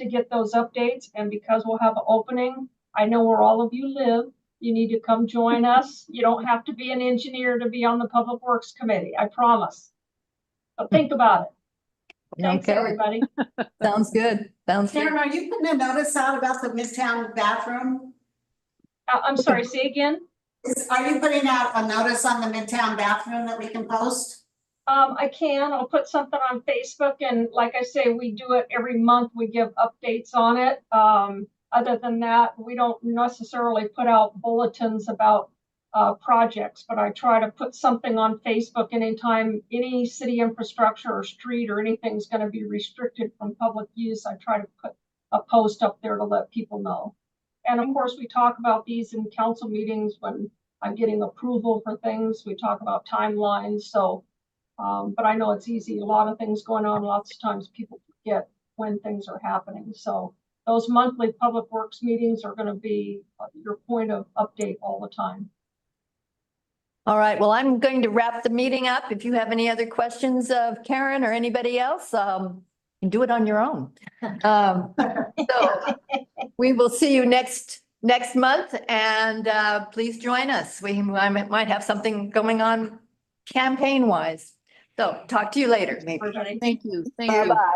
get those updates. And because we'll have an opening, I know where all of you live. You need to come join us. You don't have to be an engineer to be on the Public Works Committee, I promise. But think about it. Thanks, Okay. everybody. Sounds good. Sounds good. Karen, are you putting a notice out about the Midtown bathroom? I'm sorry, say again? Are you putting out a notice on the Midtown bathroom that we can post? I can. I'll put something on Facebook, and like I say, we do it every month. We give updates on it. Other than that, we don't necessarily put out bulletins about projects, but I try to put something on Facebook anytime any city infrastructure or street or anything's going to be restricted from public use. I try to put a post up there to let people know. And of course, we talk about these in council meetings when I'm getting approval for things. We talk about timelines. So, but I know it's easy. A lot of things going on. Lots of times people forget when things are happening. So those monthly public works meetings are going to be your point of update all the time. All right, well, I'm going to wrap the meeting up. If you have any other questions of Karen or anybody else, you can do it on your own. So we will see you next month, and please join us. We might have something going on campaign wise. So talk to you later. Thank you. Thank you. Bye-bye.